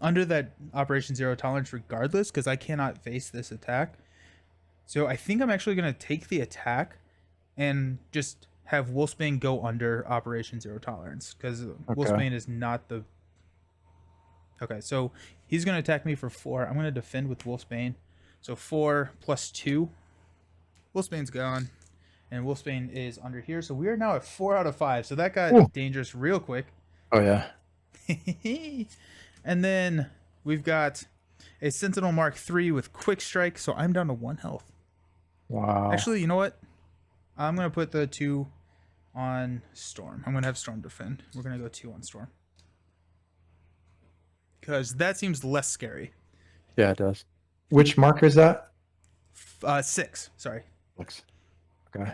under that Operation Zero Tolerance regardless, because I cannot face this attack. So I think I'm actually going to take the attack and just have Wolfsbane go under Operation Zero Tolerance, because Okay. Wolfsbane is not the... Okay, so he's going to attack me for 4. I'm going to defend with Wolfsbane. So 4 plus 2. Wolfsbane's gone. And Wolfsbane is under here. So we are now at 4 out of 5. So that got Ooh. dangerous real quick. Oh yeah. And then we've got a Sentinel Mark III with Quick Strike. So I'm down to 1 health. Wow. Actually, you know what? I'm going to put the 2 on Storm. I'm going to have Storm defend. We're going to go 2 on Storm, because that seems less scary. Yeah, it does. Which marker is that? 6. Sorry. 6. Okay.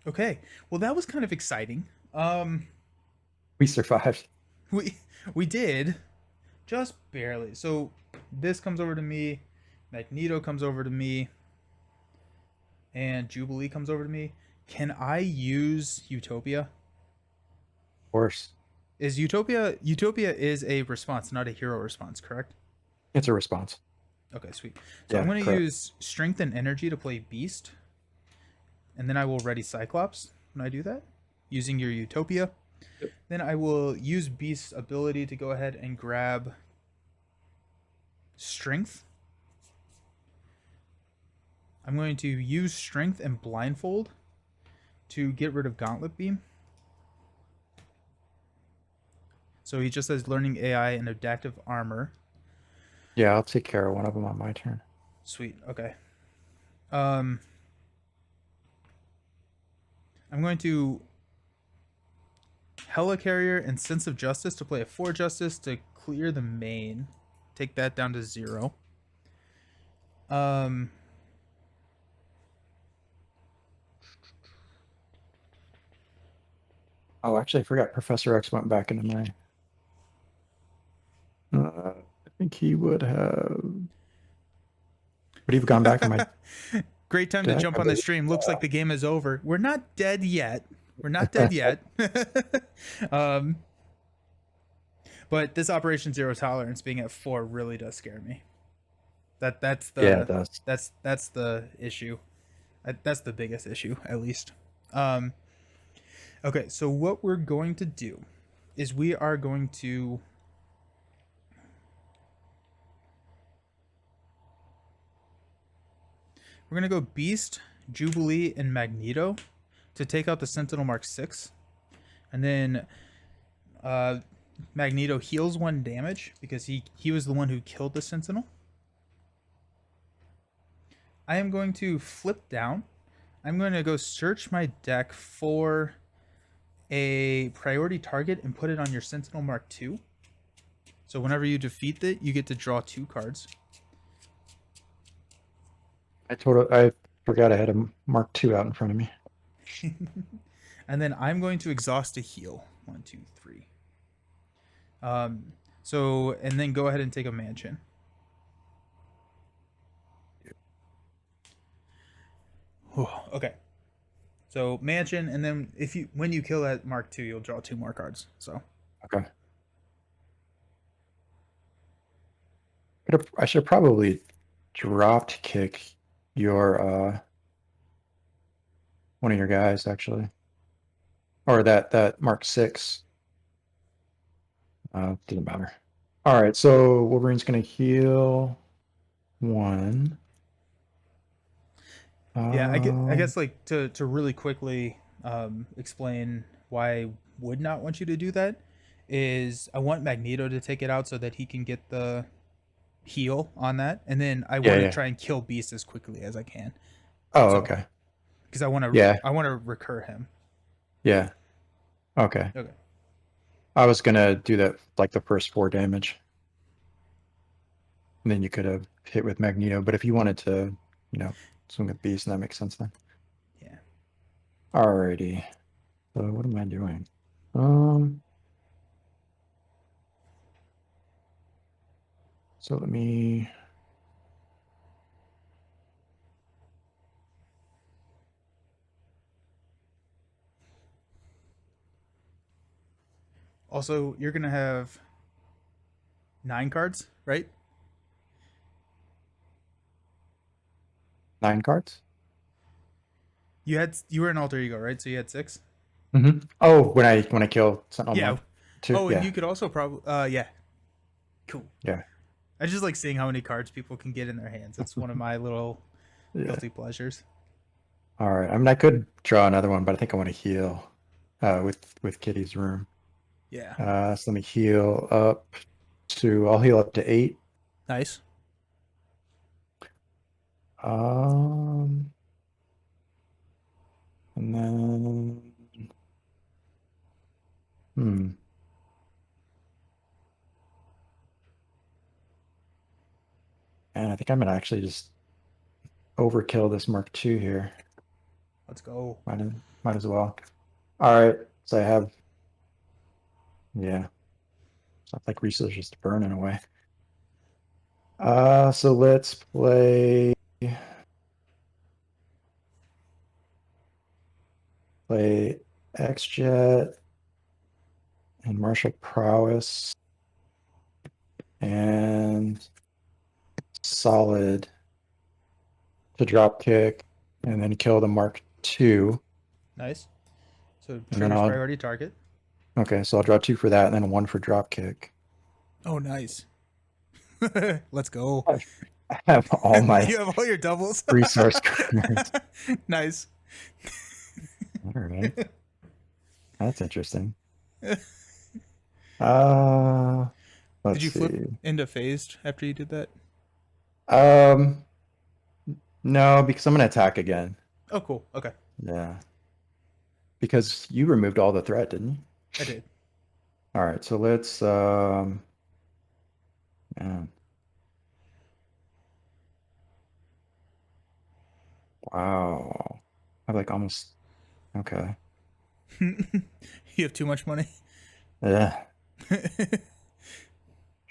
Okay. Well, that was kind of exciting. We survived. We did, just barely. So this comes over to me, Magneto comes over to me, and Jubilee comes over to me. Can I use Utopia? Of course. Is Utopia is a response, not a hero response, correct? It's a response. Okay, sweet. So Yeah, I'm going to correct. use Strength and Energy to play Beast, and then I will ready Cyclops when I do that, using your Utopia. Yep. Then I will use Beast's ability to go ahead and grab Strength. I'm going to use Strength and Blindfold to get rid of Gauntlet Beam. So he just says Learning AI and Adaptive Armor. Yeah, I'll take care of one of them on my turn. Sweet. Okay. I'm going to Helicarrier and Sense of Justice to play a 4 Justice to clear the main. Take that down to 0. Oh, actually, I forgot Professor X went back into my... I think he would have... Would he have gone back in my... Great time to jump on the stream. Looks like the game is over. We're not dead yet. We're not dead yet. But this Operation Zero Tolerance being at 4 really does scare me. That's the Yeah, it does. that's the issue. That's the biggest issue, at least. Okay, so what we're going to do is we're going to go Beast, Jubilee, and Magneto to take out the Sentinel Mark 6. And then Magneto heals 1 damage because he was the one who killed the Sentinel. I am going to flip down. I'm going to go search my deck for a priority target and put it on your Sentinel Mark II. So whenever you defeat it, you get to draw 2 cards. I forgot I had a Mark II out in front of me. And then I'm going to exhaust a heal. 1, 2, 3. So, and then go ahead and take a mansion. Okay. So mansion, and then when you kill that Mark II, you'll draw 2 more cards. So Okay. I should probably dropped kick your one of your guys actually, or that Mark 6. Didn't matter. All right, so Wolverine's gonna heal 1. yeah, I guess like to really quickly explain why I would not want you to do that is I want Magneto to take it out so that he can get the heal on that, and then I Yeah, want to yeah. try and kill Beast as quickly as I can. Oh, So okay. because I want to Yeah, recur him. yeah. Okay. Okay. I was gonna do that like the first 4 damage, and then you could have hit with Magneto. But if you wanted to, swing with Beast, that makes sense then. Yeah. Alrighty. So what am I doing? Um. So let me. Also, you're gonna have 9 cards, right? 9 cards. You were an alter ego, right? So you had 6. Oh, when I kill Sentinel Yeah. Monk, two. Oh, and Yeah, you could also probably yeah. Cool. yeah, I just like seeing how many cards people can get in their hands. It's one of my little yeah. guilty pleasures. All right. I mean, I could draw another one, but I think I want to heal with Kitty's room. Yeah. So let me heal up to. I'll heal up to 8. Nice. Um, and then hmm. And I think I'm gonna actually just overkill this Mark II here. Let's go. Might as well. All right. So I have, yeah, so I have like resources to burn in a way. So let's play X-Jet and Martial Prowess and Solid to drop kick and then kill the Mark II. Nice. So And then triggers I'll, priority target. okay, so I'll draw 2 for that and then 1 for drop kick. Oh, nice. Let's go. I have all my You have all your doubles. resource cards. Nice. All right. That's interesting. Uh, Did let's you flip see. into phased after you did that? Um, no, because I'm gonna attack again. Oh, cool. Okay. Yeah. Because you removed all the threat, didn't you? I did. All right, so let's man. Wow. I like almost okay. You have too much money. Yeah. Trying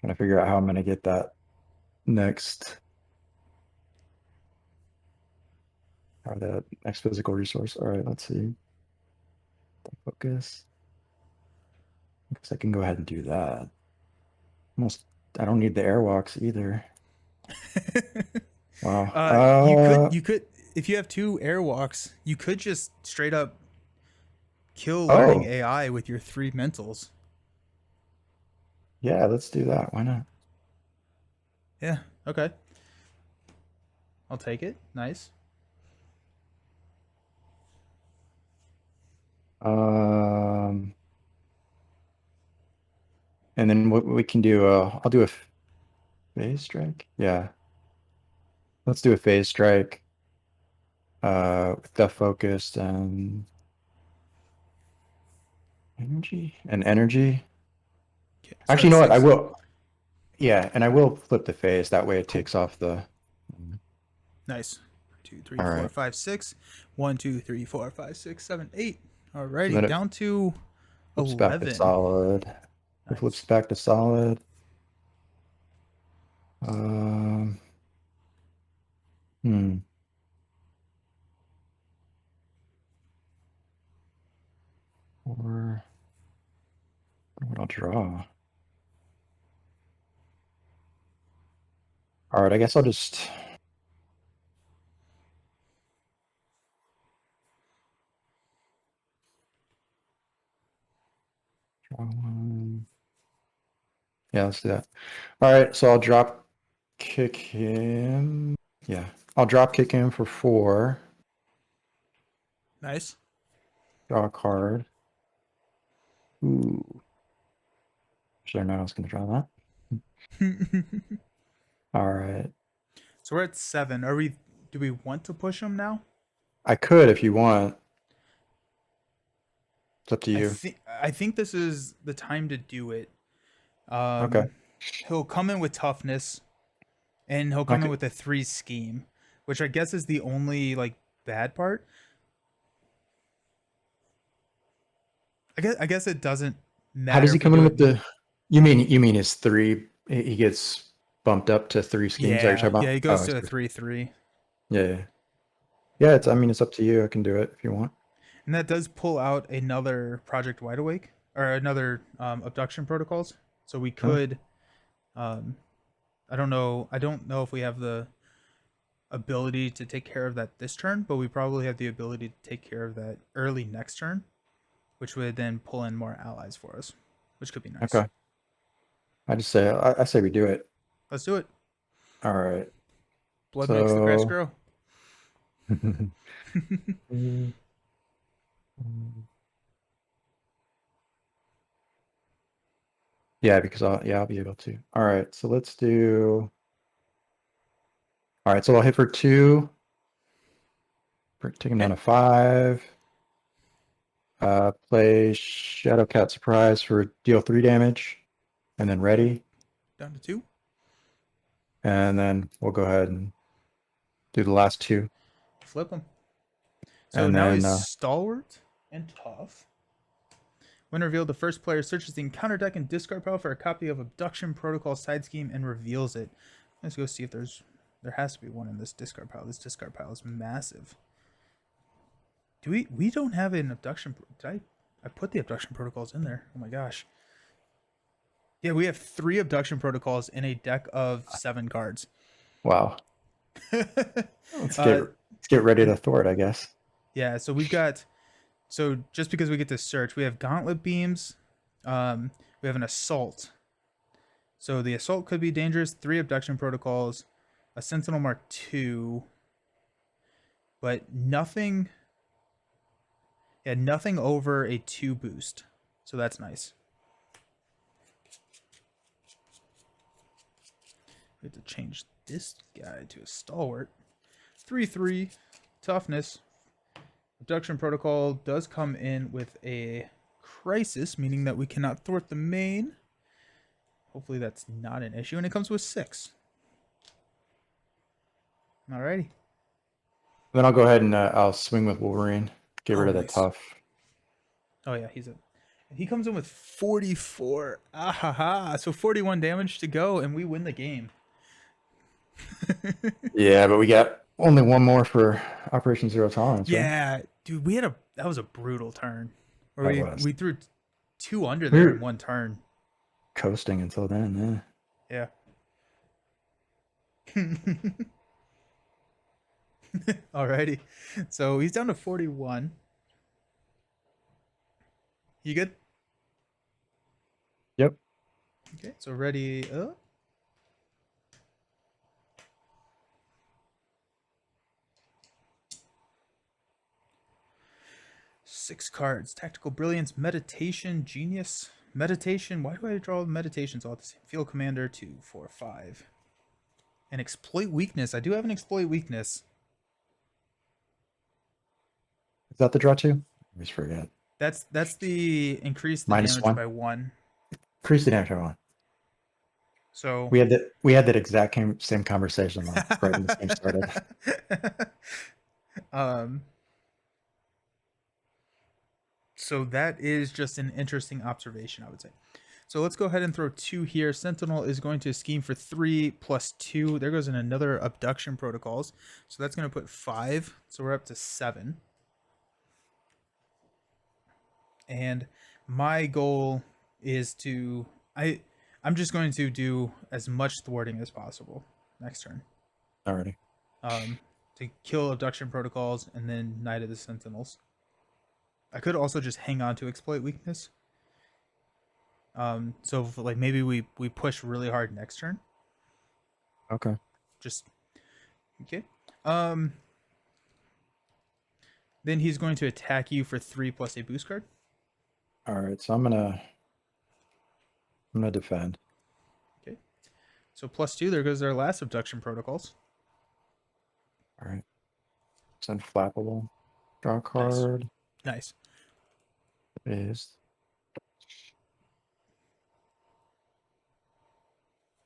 to figure out how I'm gonna get that next or the next physical resource. All right, let's see. Focus. I guess I can go ahead and do that. Almost I don't need the airwalks either. Wow. You could if you have 2 airwalks, you could just straight up kill learning Oh, AI with your 3 mentals. yeah, let's do that. Why not? Yeah. Okay. I'll take it. Nice. Um, and then what we can do, I'll do a phase strike. Yeah, let's do a phase strike. With the focused and energy. Okay. So Actually, you that's know what? I 6. will. Yeah, and I will flip the phase. That way, it Cool. takes off the. Nice. 2, 3, All 4, right. 5, 6. 1, 2, 3, 4, 5, 6, 7, 8. So Alrighty. then it Down to flips back to 11. solid. It flips Nice. back to solid. Um. Hmm. Or what I'll draw. All right. I guess I'll just. Draw one. Yeah, let's do that. All right, so I'll drop kick him. Yeah, I'll drop kick him for 4. Nice. Draw a card. Ooh. Should I know I was going to draw that? All right. So we're at 7. Are we? Do we want to push them now? I could if you want. It's up to I you. think I think this is the time to do it. Okay. He'll come in with toughness, and he'll I come in could, with a 3 scheme, which I guess is the only like bad part. I guess it doesn't how does matter he if we come in do with it. the? You mean his three? He gets bumped up to 3 schemes. Are you talking Yeah, about? yeah, he Oh, goes I to a see. 3-3. Yeah, yeah. Yeah, it's. I mean, Um, it's up to you. I can do it if you want. and that does pull out another Project Wide Awake or another abduction protocols. So we Huh? could. Um, I don't know. I don't know if we have the ability to take care of that this turn, but we probably have the ability to take care of that early next turn, which would then pull in more allies for us, which could be nice. Okay. I say we do it. Let's do it. All right. Blood makes the grass So. grow. Yeah, because I'll be able to. All right, so let's do. All right, so I'll hit for 2. Take him down to 5. Play Shadowcat Surprise for deal 3 damage, and then ready, Down to 2. and then we'll go ahead and do the last 2, Flip him. So and now then he's stalwart and tough. When revealed, the first player searches the encounter deck and discard pile for a copy of Abduction Protocol side scheme and reveals it. Let's go see if there has to be one in this discard pile. This discard pile is massive. Do we don't have an abduction? I put the abduction protocols in there. Oh my gosh. Yeah, we have 3 abduction protocols in a deck of 7 cards. wow. Let's get uh, let's get ready to and thwart, I guess. yeah, so we've got. So just because we get to search, we have gauntlet beams. We have an assault. So the assault could be dangerous. 3 abduction protocols, a Sentinel Mark II, but nothing. Yeah, nothing over a 2 boost. So that's nice. We have to change this guy to a stalwart. 3-3, toughness. Abduction protocol does come in with a crisis, meaning that we cannot thwart the main. Hopefully that's not an issue, and it comes with 6. Alrighty. Then I'll go ahead and I'll swing with Wolverine. Get rid Oh, of that nice. tough. Oh yeah, he comes in with 44. Ah ha ha. So 41 damage to go, and we win the game. Yeah, but we got only one more for Operation Zero Tolerance, right? Yeah, dude, that was a brutal turn. Where That we was. we threw 2 under We there in were one turn. coasting until then, Yeah. Alrighty. So he's down to 41. You good? Yep. Okay, so ready. 6 cards. Tactical Brilliance, Meditation, Genius. Meditation. Why do I draw meditations all at the same? Field Commander, 2, 4, 5. And Exploit Weakness. I do have an Exploit Weakness. Is that the draw 2? I always forget. That's the increase the Minus damage 1. by 1. Increase the damage by 1. So We had that exact same conversation right when this game started. um so that is just an interesting observation, I would say. So let's go ahead and throw 2 here. Sentinel is going to scheme for 3 plus 2. There goes in another abduction protocols. So that's going to put 5. So we're up to 7. And my goal is to I'm just going to do as much thwarting as possible next turn. Already. To kill abduction protocols and then Knight of the Sentinels. I could also just hang on to exploit weakness. So if, like maybe we push really hard next turn. Okay. Just okay. Then he's going to attack you for 3 plus a boost card. All right. So I'm gonna defend. Okay. So +2. There goes our last abduction protocols. All right. It's unflappable. Draw a Nice, card. nice. It is.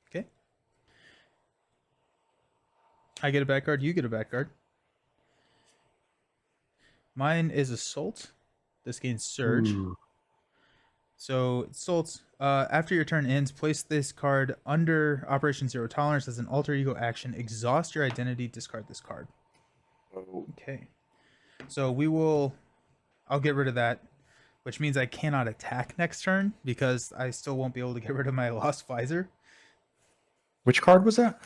Okay. I get a back card. You get a back card. Mine is Assault. This gains Surge. Ooh. So Assault. After your turn ends, place this card under Operation Zero Tolerance as an alter ego action. Exhaust your identity. Discard this card. Oh. Okay. So we will. I'll get rid of that, which means I cannot attack next turn because I still won't be able to get rid of my Lost Visor. Which card was that?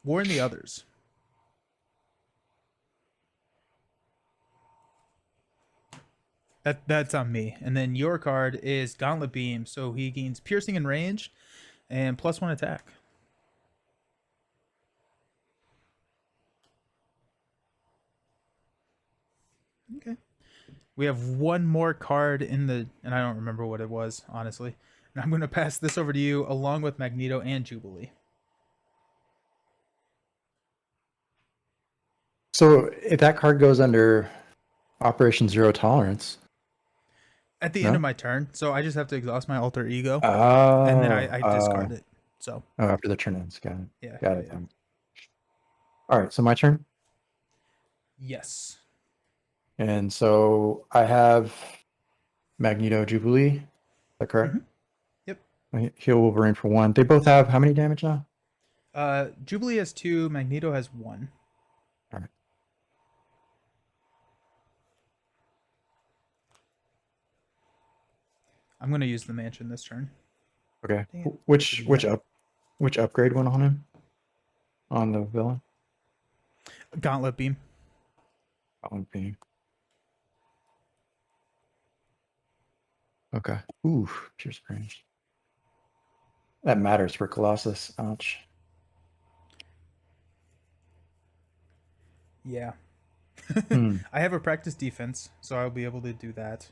Warn the others. That's on me. And then your card is Gauntlet Beam, so he gains piercing and range and +1 attack. Okay. We have one more card in the, and I don't remember what it was, honestly. And I'm going to pass this over to you along with Magneto and Jubilee. So if that card goes under Operation Zero Tolerance. At the end No? of my turn, so I just have to exhaust my alter ego, and then Oh, I discard it. So after the turn ends. Got it. yeah, Got yeah, it. yeah. All right, so my turn. Yes. And so I have Magneto Jubilee. Is that correct? Mm-hmm. Yep. Heal Wolverine for 1. They both have how many damage now? Jubilee has 2. Magneto has 1. All right. I'm going to use the mansion this turn. Okay. Dang it. Which upgrade went on him? On the villain? Gauntlet Beam. Beam. Okay. Ooh, pierce range. That matters for Colossus. Ouch. Yeah. Hmm. I have a practice defense, so I'll be able to do that.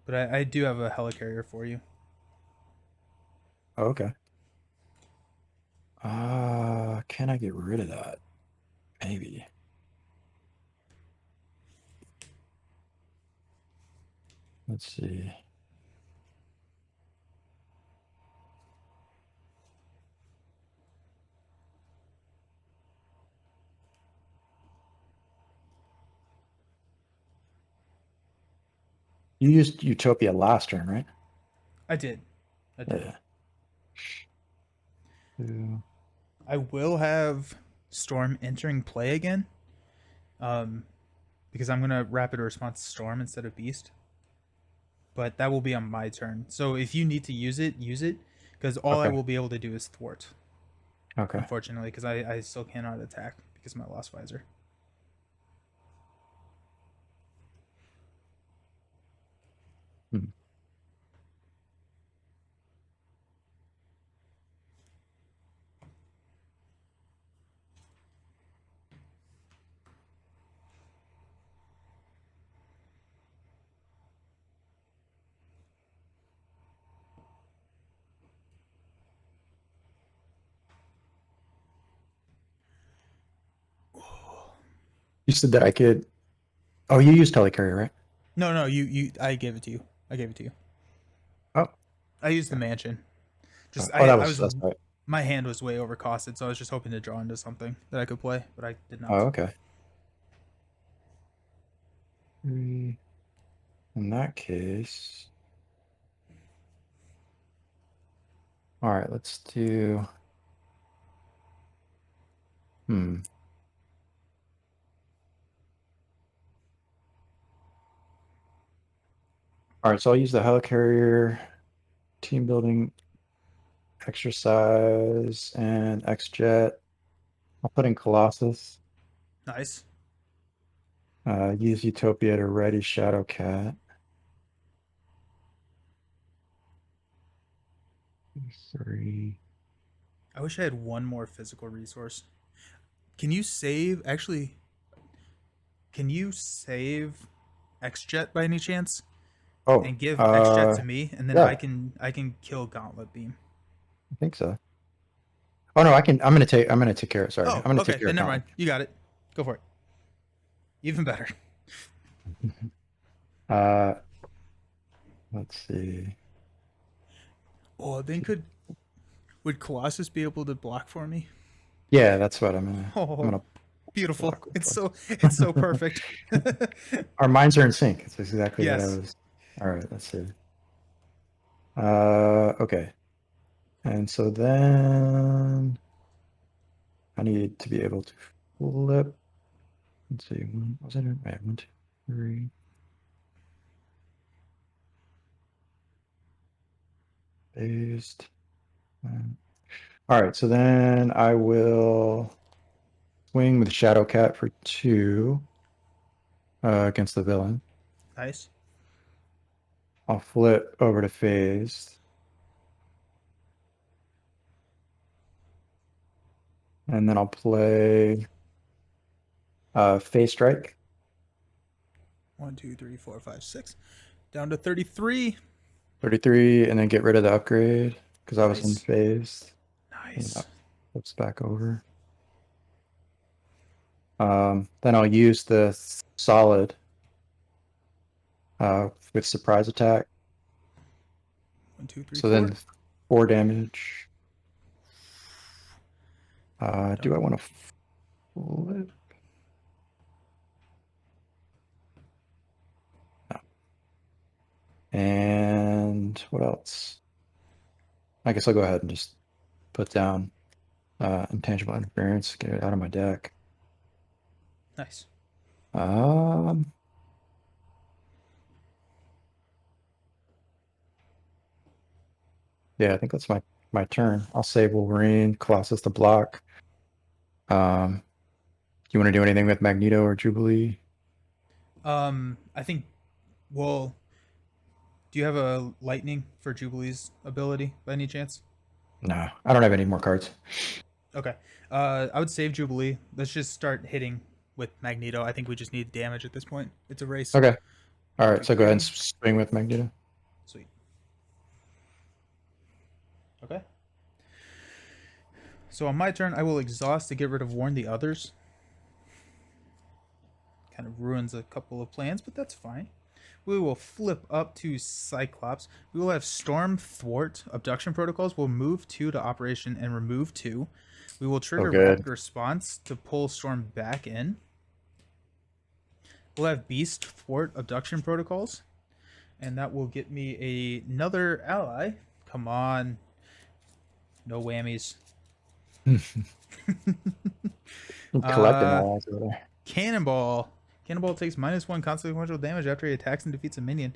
But I do have a helicarrier for you. Oh, okay. Can I get rid of that? Maybe. Let's see. You used Utopia last turn, right? I did. Yeah. I will have Storm entering play again. Because I'm gonna rapid response Storm instead of Beast. But that will be on my turn. So if you need to use it, use it. Because all I Okay. will be able to do is thwart. Okay. Unfortunately, because I still cannot attack because of my Lost Visor. Hmm. You said that I could. Oh, you used Telecarrier, right? No, you. I gave it to you. I gave it to you. Oh. I used the mansion. Just Oh, I was that's right. my hand was way overcosted, so I was just hoping to draw into something that I could play, but I did Oh, not. okay. In that case, all right. Let's do. Hmm. All right. So I'll use the Helicarrier, team building exercise, and X-Jet. I'll put in Colossus. Nice. Use Utopia to ready Shadowcat. 3. I wish I had one more physical resource. Can you save? Actually, can you save X Jet by any chance? Oh, And give X Jet to me, and then yeah, I can kill Gauntlet Beam. I think so. Oh no, I can. I'm gonna take care of. Sorry, I'm Oh, gonna take okay. care Then of never Gauntlet. mind. You got it. Go for it. Even better. Uh, let's see. Oh, then would Colossus be able to block for me? Yeah, that's what I'm gonna. I'm Oh, gonna beautiful. block It's with. so perfect. Our minds are in sync. It's exactly what I Yes. was. All right, let's see. Okay. And so then I need to be able to flip. Let's see. Was it? Right, 1, 2, 3. Paste. All right. So then I will swing with Shadowcat for 2 against the villain. Nice. I'll flip over to phased. And then I'll play phase strike. 1, 2, 3, 4, 5, 6. Down to 33. 33, and then get rid of the upgrade because I was in Nice. phased. And Nice. that flips back over. Then I'll use the solid with surprise attack. 1, 2, 3, So 4. then 4 damage. Do I Done. want to flip? No. And what else? I guess I'll go ahead and just put down intangible interference, get it out of my deck. Nice. Um, yeah, I think that's my turn. I'll save Wolverine, Colossus to block. Do you want to do anything with Magneto or Jubilee? I think. Well, do you have a lightning for Jubilee's ability by any chance? No, I don't have any more cards. Okay. I would save Jubilee. Let's just start hitting with Magneto. I think we just need damage at this point. It's a race. Okay. All One, right, two, so go ahead and three. swing with Magneto. Sweet. Okay. So on my turn, I will exhaust to get rid of Warn the Others. Kind of ruins a couple of plans, but that's fine. We will flip up to Cyclops. We will have Storm Thwart Abduction Protocols. We'll move 2 to Operation and remove 2. We will So trigger good. Rapid Response to pull Storm back in. We'll have Beast Thwart Abduction Protocols. And that will get me another ally. Come on. No whammies. Collecting Uh, allies over there. Cannonball. Cannonball takes -1 consequential damage after he attacks and defeats a minion.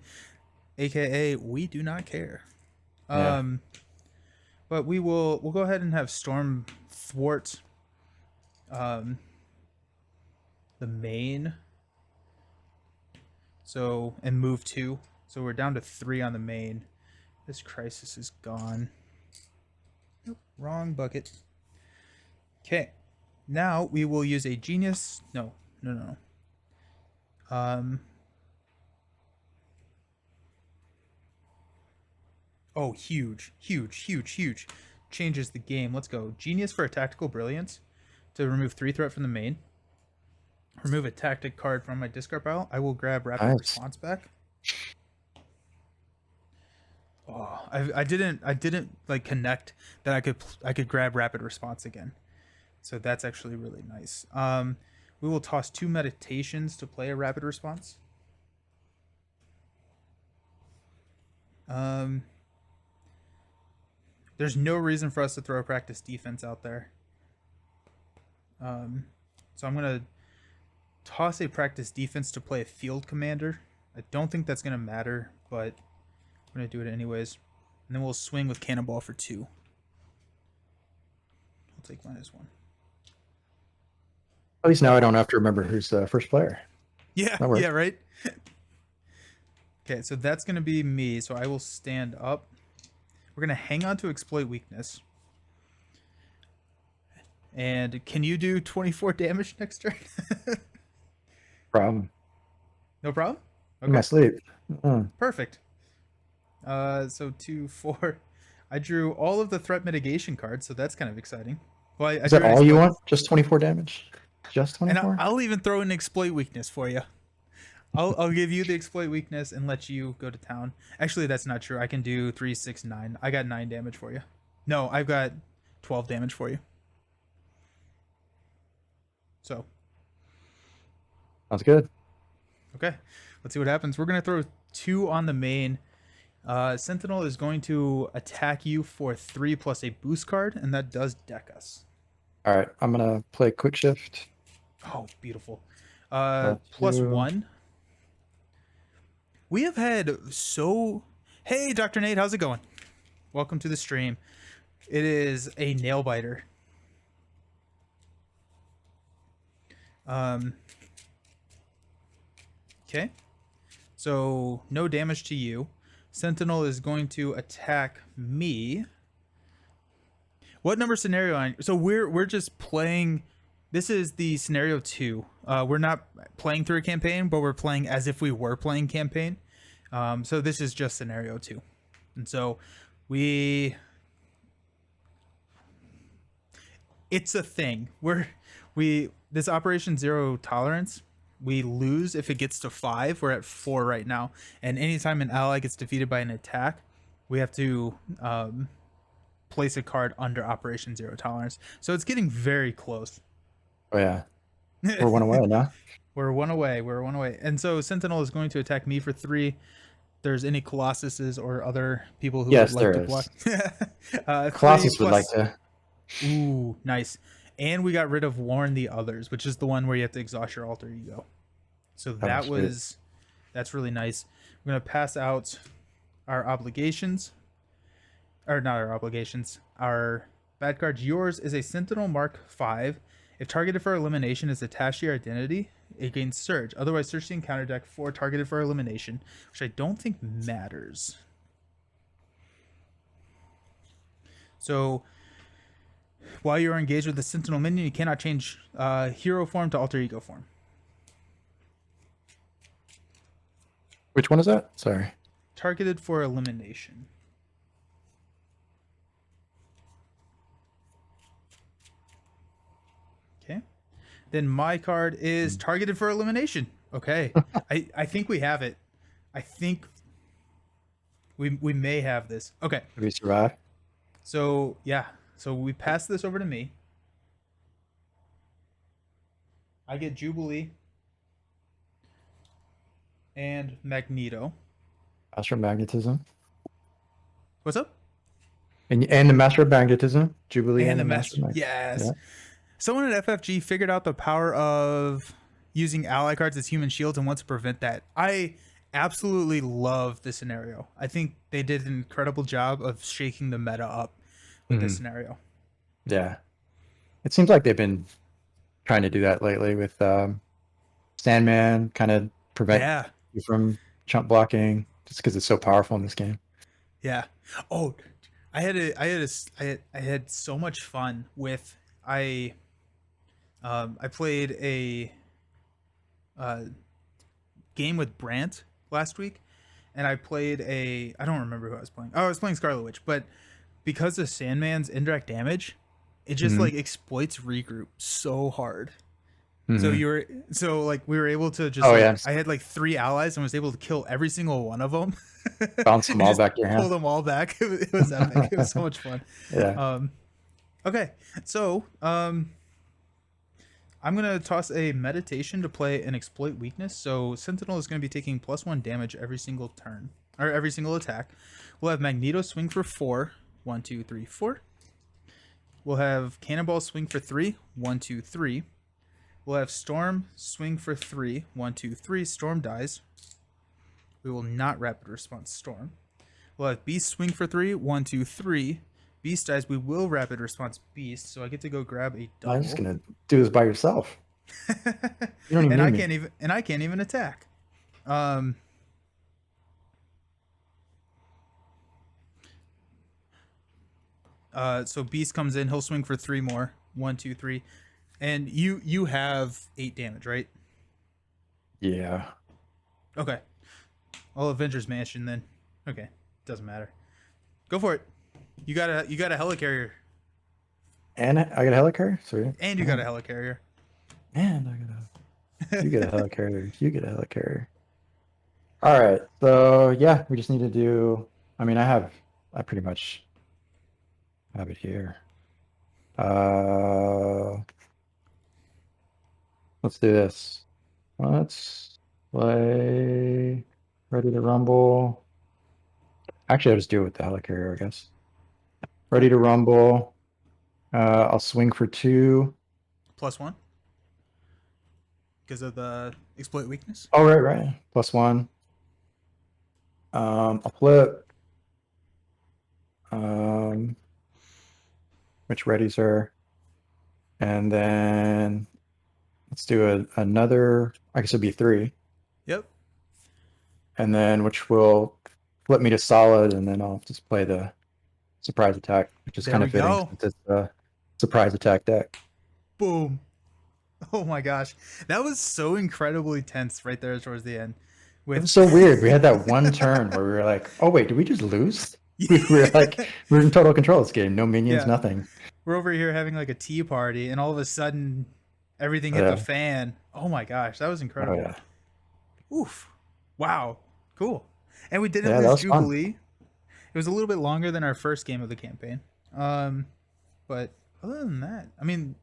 AKA, we do not care. Yeah. But we'll go ahead and have Storm thwart the main. So and move 2. So we're down to 3 on the main. This crisis is gone. Nope, wrong bucket. Okay. Now we will use a genius. No. Oh, huge. Changes the game. Let's go. Genius for a tactical brilliance to remove 3 threat from the main. Remove a tactic card from my discard pile. I will grab rapid Nice. response back. Oh, I didn't like connect that I could grab rapid response again. So that's actually really nice. We will toss 2 meditations to play a rapid response. There's no reason for us to throw a practice defense out there. So I'm gonna toss a practice defense to play a field commander. I don't think that's gonna matter, but I'm gonna do it anyways. And then we'll swing with cannonball for 2. We'll take -1. At least now I don't have to remember who's the first player. Yeah, That works. yeah, right. Okay, so that's gonna be me. So I will stand up. We're gonna hang on to exploit weakness. And can you do 24 damage next turn? Problem. No problem. in my Okay, sleep. Mm. perfect. So 2, 4. I drew all of the threat mitigation cards, so that's kind of exciting. Well, I Is drew that an all you exploit, want? Just 24 damage? Just and 24? I'll even throw an exploit weakness for you. I'll give you the exploit weakness and let you go to town. Actually, that's not true. I can do 3, 6, 9. I got 9 damage for you. No, I've got 12 damage for you. So Sounds good. okay, let's see what happens. We're gonna throw 2 on the main. Sentinel is going to attack you for 3 plus a boost card, and that does deck us. All right, I'm gonna play quick shift. Oh, beautiful. Plus 2. 1. We have had so. Hey, Dr. Nate, how's it going? Welcome to the stream. It is a nail biter. Okay. So no damage to you. Sentinel is going to attack me. What number scenario on? So we're just playing. This is the scenario 2. We're not playing through a campaign, but we're playing as if we were playing campaign. So this is just scenario 2, and so it's a thing. This Operation Zero Tolerance. We lose if it gets to 5. We're at 4 right now, and anytime an ally gets defeated by an attack, we have to place a card under Operation Zero Tolerance. So it's getting very close. Oh yeah, we're 1 away now. We're 1 away. We're 1 away. And so Sentinel is going to attack me for 3. There's any Colossuses or other people who Yes, would like there to is. block. 3 Colossus would plus. like to. Ooh, nice. And we got rid of Warn the Others, which is the one where you have to exhaust your alter ego. So That's really nice. We're gonna pass out our obligations, or not our obligations. Our bad cards. Yours is a Sentinel Mark 5. If targeted for elimination is attached to your identity, it gains Surge. Otherwise, search the encounter deck for targeted for elimination, which I don't think matters. So while you're engaged with the Sentinel minion, you cannot change hero form to alter ego form. Which one is that? Sorry. Targeted for elimination. Okay. Then my card is targeted for elimination. Okay. I think we have it. I think we may have this. Okay. Have you survived? So yeah. So we pass this over to me. I get Jubilee and Magneto. Master of Magnetism. What's up? And the Master of Magnetism, Jubilee, And the Master of Master. Yes. Yeah. Someone at FFG figured out the power of using ally cards as human shields and wants to prevent that. I absolutely love this scenario. I think they did an incredible job of shaking the meta up with this scenario. Yeah. It seems like they've been trying to do that lately with Sandman, kind of prevent you from chump blocking just because it's so powerful in this game. Yeah. Oh, I had so much fun with I played a game with Brant last week, and I played I don't remember who I was playing. Oh, I was playing Scarlet Witch, but because of Sandman's indirect damage, it just like exploits regroup so hard. So we were able to just I had like 3 allies and was able to kill every single one of them. Bounce them all back to your hand. Pull them all back. It was epic. It was so much fun. Yeah. Okay. So I'm gonna toss a meditation to play an exploit weakness. So Sentinel is gonna be taking +1 damage every single turn or every single attack. We'll have Magneto swing for 4. 1, 2, 3, 4. We'll have Cannonball swing for 3. 1, 2, 3. We'll have Storm swing for 3. 1, 2, 3. Storm dies. We will not rapid response Storm. We'll have Beast swing for 3. 1, 2, 3. Beast dies. We will rapid response Beast. So I get to go grab a double. I'm just gonna do this by yourself. You don't even I can't even attack. So Beast comes in. He'll swing for 3 more. 1, 2, 3. And you have 8 damage, right? Yeah. Okay. All Avengers Mansion then. Okay, doesn't matter. Go for it. You got a helicarrier, And I got a helicarrier. Sweet. and you got a helicarrier. And I got a. You get a helicarrier. You get a helicarrier. All right. So yeah, we just need to do. I mean, I pretty much have it here. Uh, let's do this. Let's play Ready to Rumble. Actually, I'll just do it with the helicarrier, I guess. Ready to Rumble. I'll swing for 2. +1 because of the exploit weakness. Oh, right. +1. I'll flip. Which readies are. And then let's do another, I guess it'd be 3. Yep. And then which will flip me to solid, and then I'll just play the surprise attack, which is There kind we of fitting go. since it's a surprise attack deck. Boom. Oh my gosh, that was so incredibly tense right there towards the end. It With was so weird. We had that one turn where we were like, oh wait, did we just lose? We were like, we were in total control of this game. No minions, yeah, nothing. we're over here having like a tea party, and all of a sudden, everything hit the Yeah. fan. Oh my gosh, that was Oh incredible. yeah. Oof. Wow. Cool. And we didn't Yeah, that lose was fun. Jubilee. It was a little bit longer than our first game of the campaign. But other than that, I mean,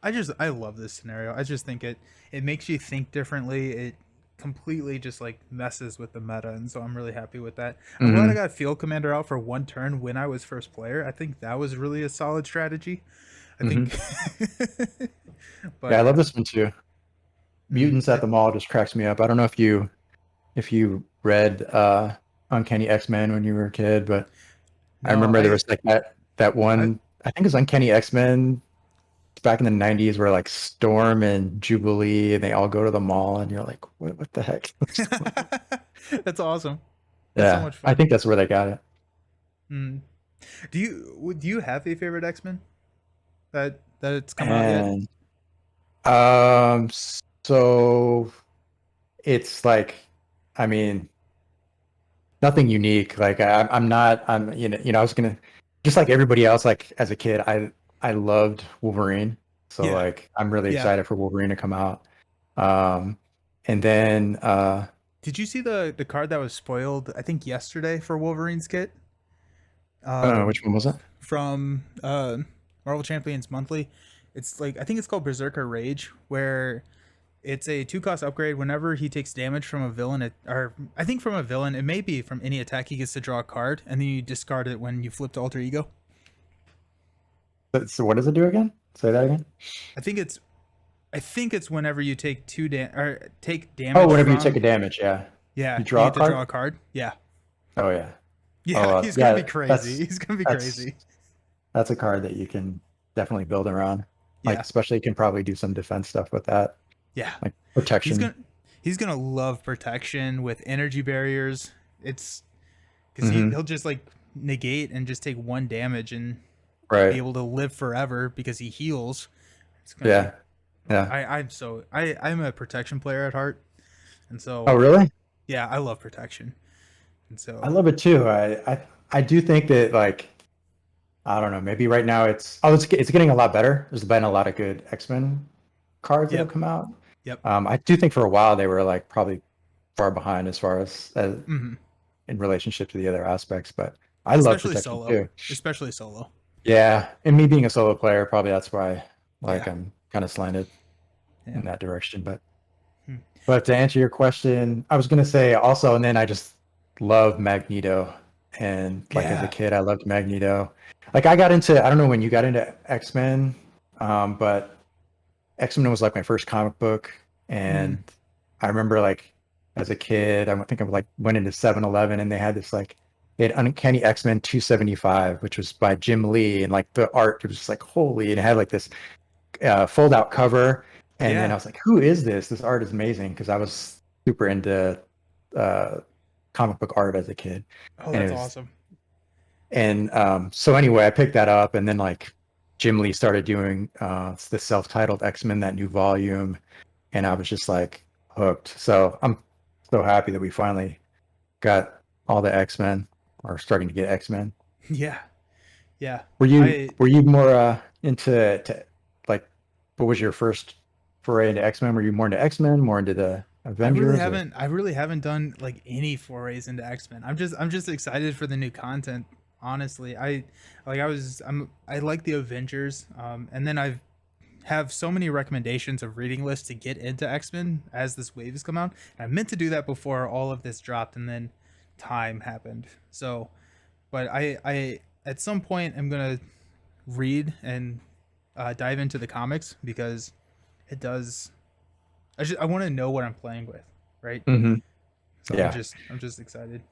I love this scenario. I just think it makes you think differently. It completely just like messes with the meta, and so I'm really happy with that. I'm glad I Hmm. got Field Commander out for one turn when I was first player. I think that was really a solid strategy. I Hmm. think Yeah, but I love yeah. this one too. Mm, Mutants at the Mall just cracks me up. I don't know if you read Uncanny X-Men when you were a kid, but I no, remember there was like that I one, I think it was Uncanny X-Men back in the 90s where like Storm and Jubilee and they all go to the mall and you're like, what the heck? What's going on? That's awesome. That's so Yeah, much I fun. think that's where they got it. Mm. Do you have a favorite X Men that it's come out yet? And um so it's like, I mean, nothing unique. Like I'm not, I was gonna, just like everybody else, like as a kid, I loved Wolverine. So Yeah, like I'm really yeah. excited for Wolverine to come out. Um and then Did you see the card that was spoiled? I think yesterday for Wolverine's kit. which one was it? From Marvel Champions Monthly. It's like I think it's called Berserker Rage, where it's a 2 cost upgrade. Whenever he takes damage from a villain, or I think from a villain, it may be from any attack. He gets to draw a card, and then you discard it when you flip to Alter Ego. So what does it do again? Say that again. I think it's I think it's whenever you take or take Oh, damage whenever you take from. a damage, yeah. Yeah, You you draw a get to draw card? a card. Yeah, Oh yeah. yeah, Oh he's gonna be yeah, crazy. He's gonna be that's crazy. that's a card that you can definitely build around. Like Yeah, especially you can probably do some defense stuff with that. yeah. Like He's protection. gonna he's gonna love protection with energy barriers. It's because Hmm. he'll just like negate and just take 1 damage and be Right. able to live forever because he heals. It's gonna be. Yeah. Yeah. I'm a protection player at heart, and Oh, so really? yeah, I love protection, and I so love it too. I do think that like I don't know, maybe right now it's getting a lot better. There's been a lot of good X-Men cards that have yep, come out. yep. I do think for a while they were like probably far behind as far as Hmm. in relationship to the other aspects, but I love Especially protection solo, too. especially solo. Yeah, and me being a solo player, probably that's why like Yeah, I'm kind of slanted yeah. in that direction. But Hmm. but to answer your question, I was gonna say also, and then I just love Magneto, and like as a Yeah. kid, I loved Magneto. Like I got into, I don't know when you got into X-Men, but X-Men was like my first comic book, Mm. and I remember like as a kid, I think I like went into 7-Eleven and they had this like they had Uncanny X-Men 275, which was by Jim Lee, and like the art was just like holy, and it had like this fold out cover, and then I Yeah. was like, who is this? This art is amazing because I was super into uh, comic book art as a kid, Oh, and it that's was awesome. and so anyway, I picked that up, and then like Jim Lee started doing the self-titled X-Men, that new volume, and I was just like hooked. So I'm so happy that we finally got all the X-Men, or starting to get X-Men. Yeah, yeah. Were you I were you more into like what was your first foray into X-Men? Were you more into X-Men, more into the Avengers, or? I really haven't done like any forays into X-Men. I'm just excited for the new content. Honestly, I like the Avengers, and then I have so many recommendations of reading lists to get into X-Men as this wave has come out. And I meant to do that before all of this dropped, and then time happened. So, but I at some point I'm gonna read and dive into the comics because it does. I want to know what I'm playing with, right? Hmm. So Yeah. I'm just excited.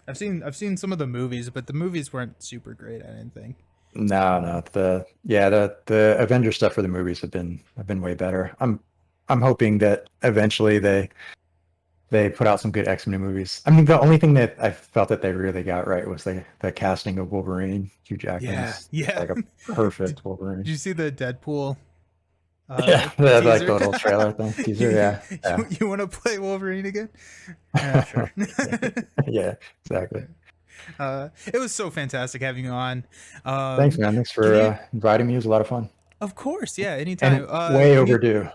I've seen some of the movies, but the movies weren't super great. I didn't think. No, no. The Avenger stuff for the movies have been way better. I'm hoping that eventually they put out some good X-Men movies. I mean, the only thing that I felt that they really got right was the casting of Wolverine. Hugh Yeah, Jackman's yeah. like a did, perfect did Wolverine. you see the Deadpool Yeah, like teaser? the little trailer thing. Teaser, you yeah, yeah, you want to play Wolverine again? Yeah, sure. yeah, exactly. It was so fantastic having you on. Thanks, man. Thanks Can for you? inviting me. It was a lot of fun Of course, yeah. Anytime. and way Can you? overdue.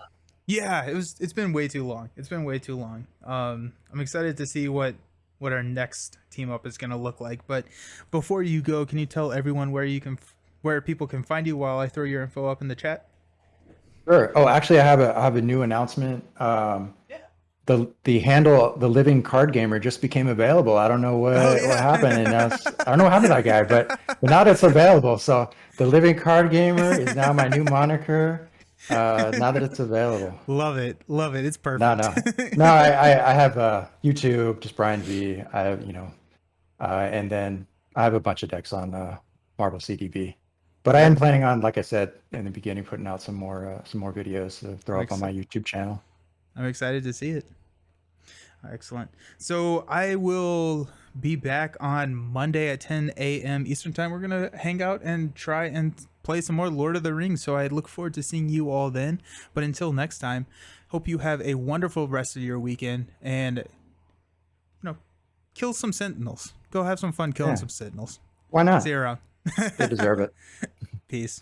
Yeah, it was. It's been way too long. It's been way too long. I'm excited to see what our next team up is going to look like. But before you go, can you tell everyone where you can where people can find you while I throw your info up in the chat? Sure. Oh, actually, I have a new announcement. Yeah. The handle, the Living Card Gamer, just became available. I don't know Oh what yeah. happened, and I don't know what happened to that guy, but now that's available. So the Living Card Gamer is now my new moniker. Now that it's available. Love it. Love it. It's No, perfect. no. I have YouTube, just Brian V. I have, and then I have a bunch of decks on Marvel CDB. But I am Yep. planning on, like I said in the beginning, putting out some more videos to throw I'm, up on ex- my YouTube channel. I'm excited to see it. Excellent. So I will be back on Monday at 10 a.m. Eastern Time. We're going to hang out and try and play some more Lord of the Rings. So I look forward to seeing you all then. But until next time, hope you have a wonderful rest of your weekend and, kill some sentinels. Go have some fun killing Yeah, some sentinels. why not? See you around. They deserve it. Peace.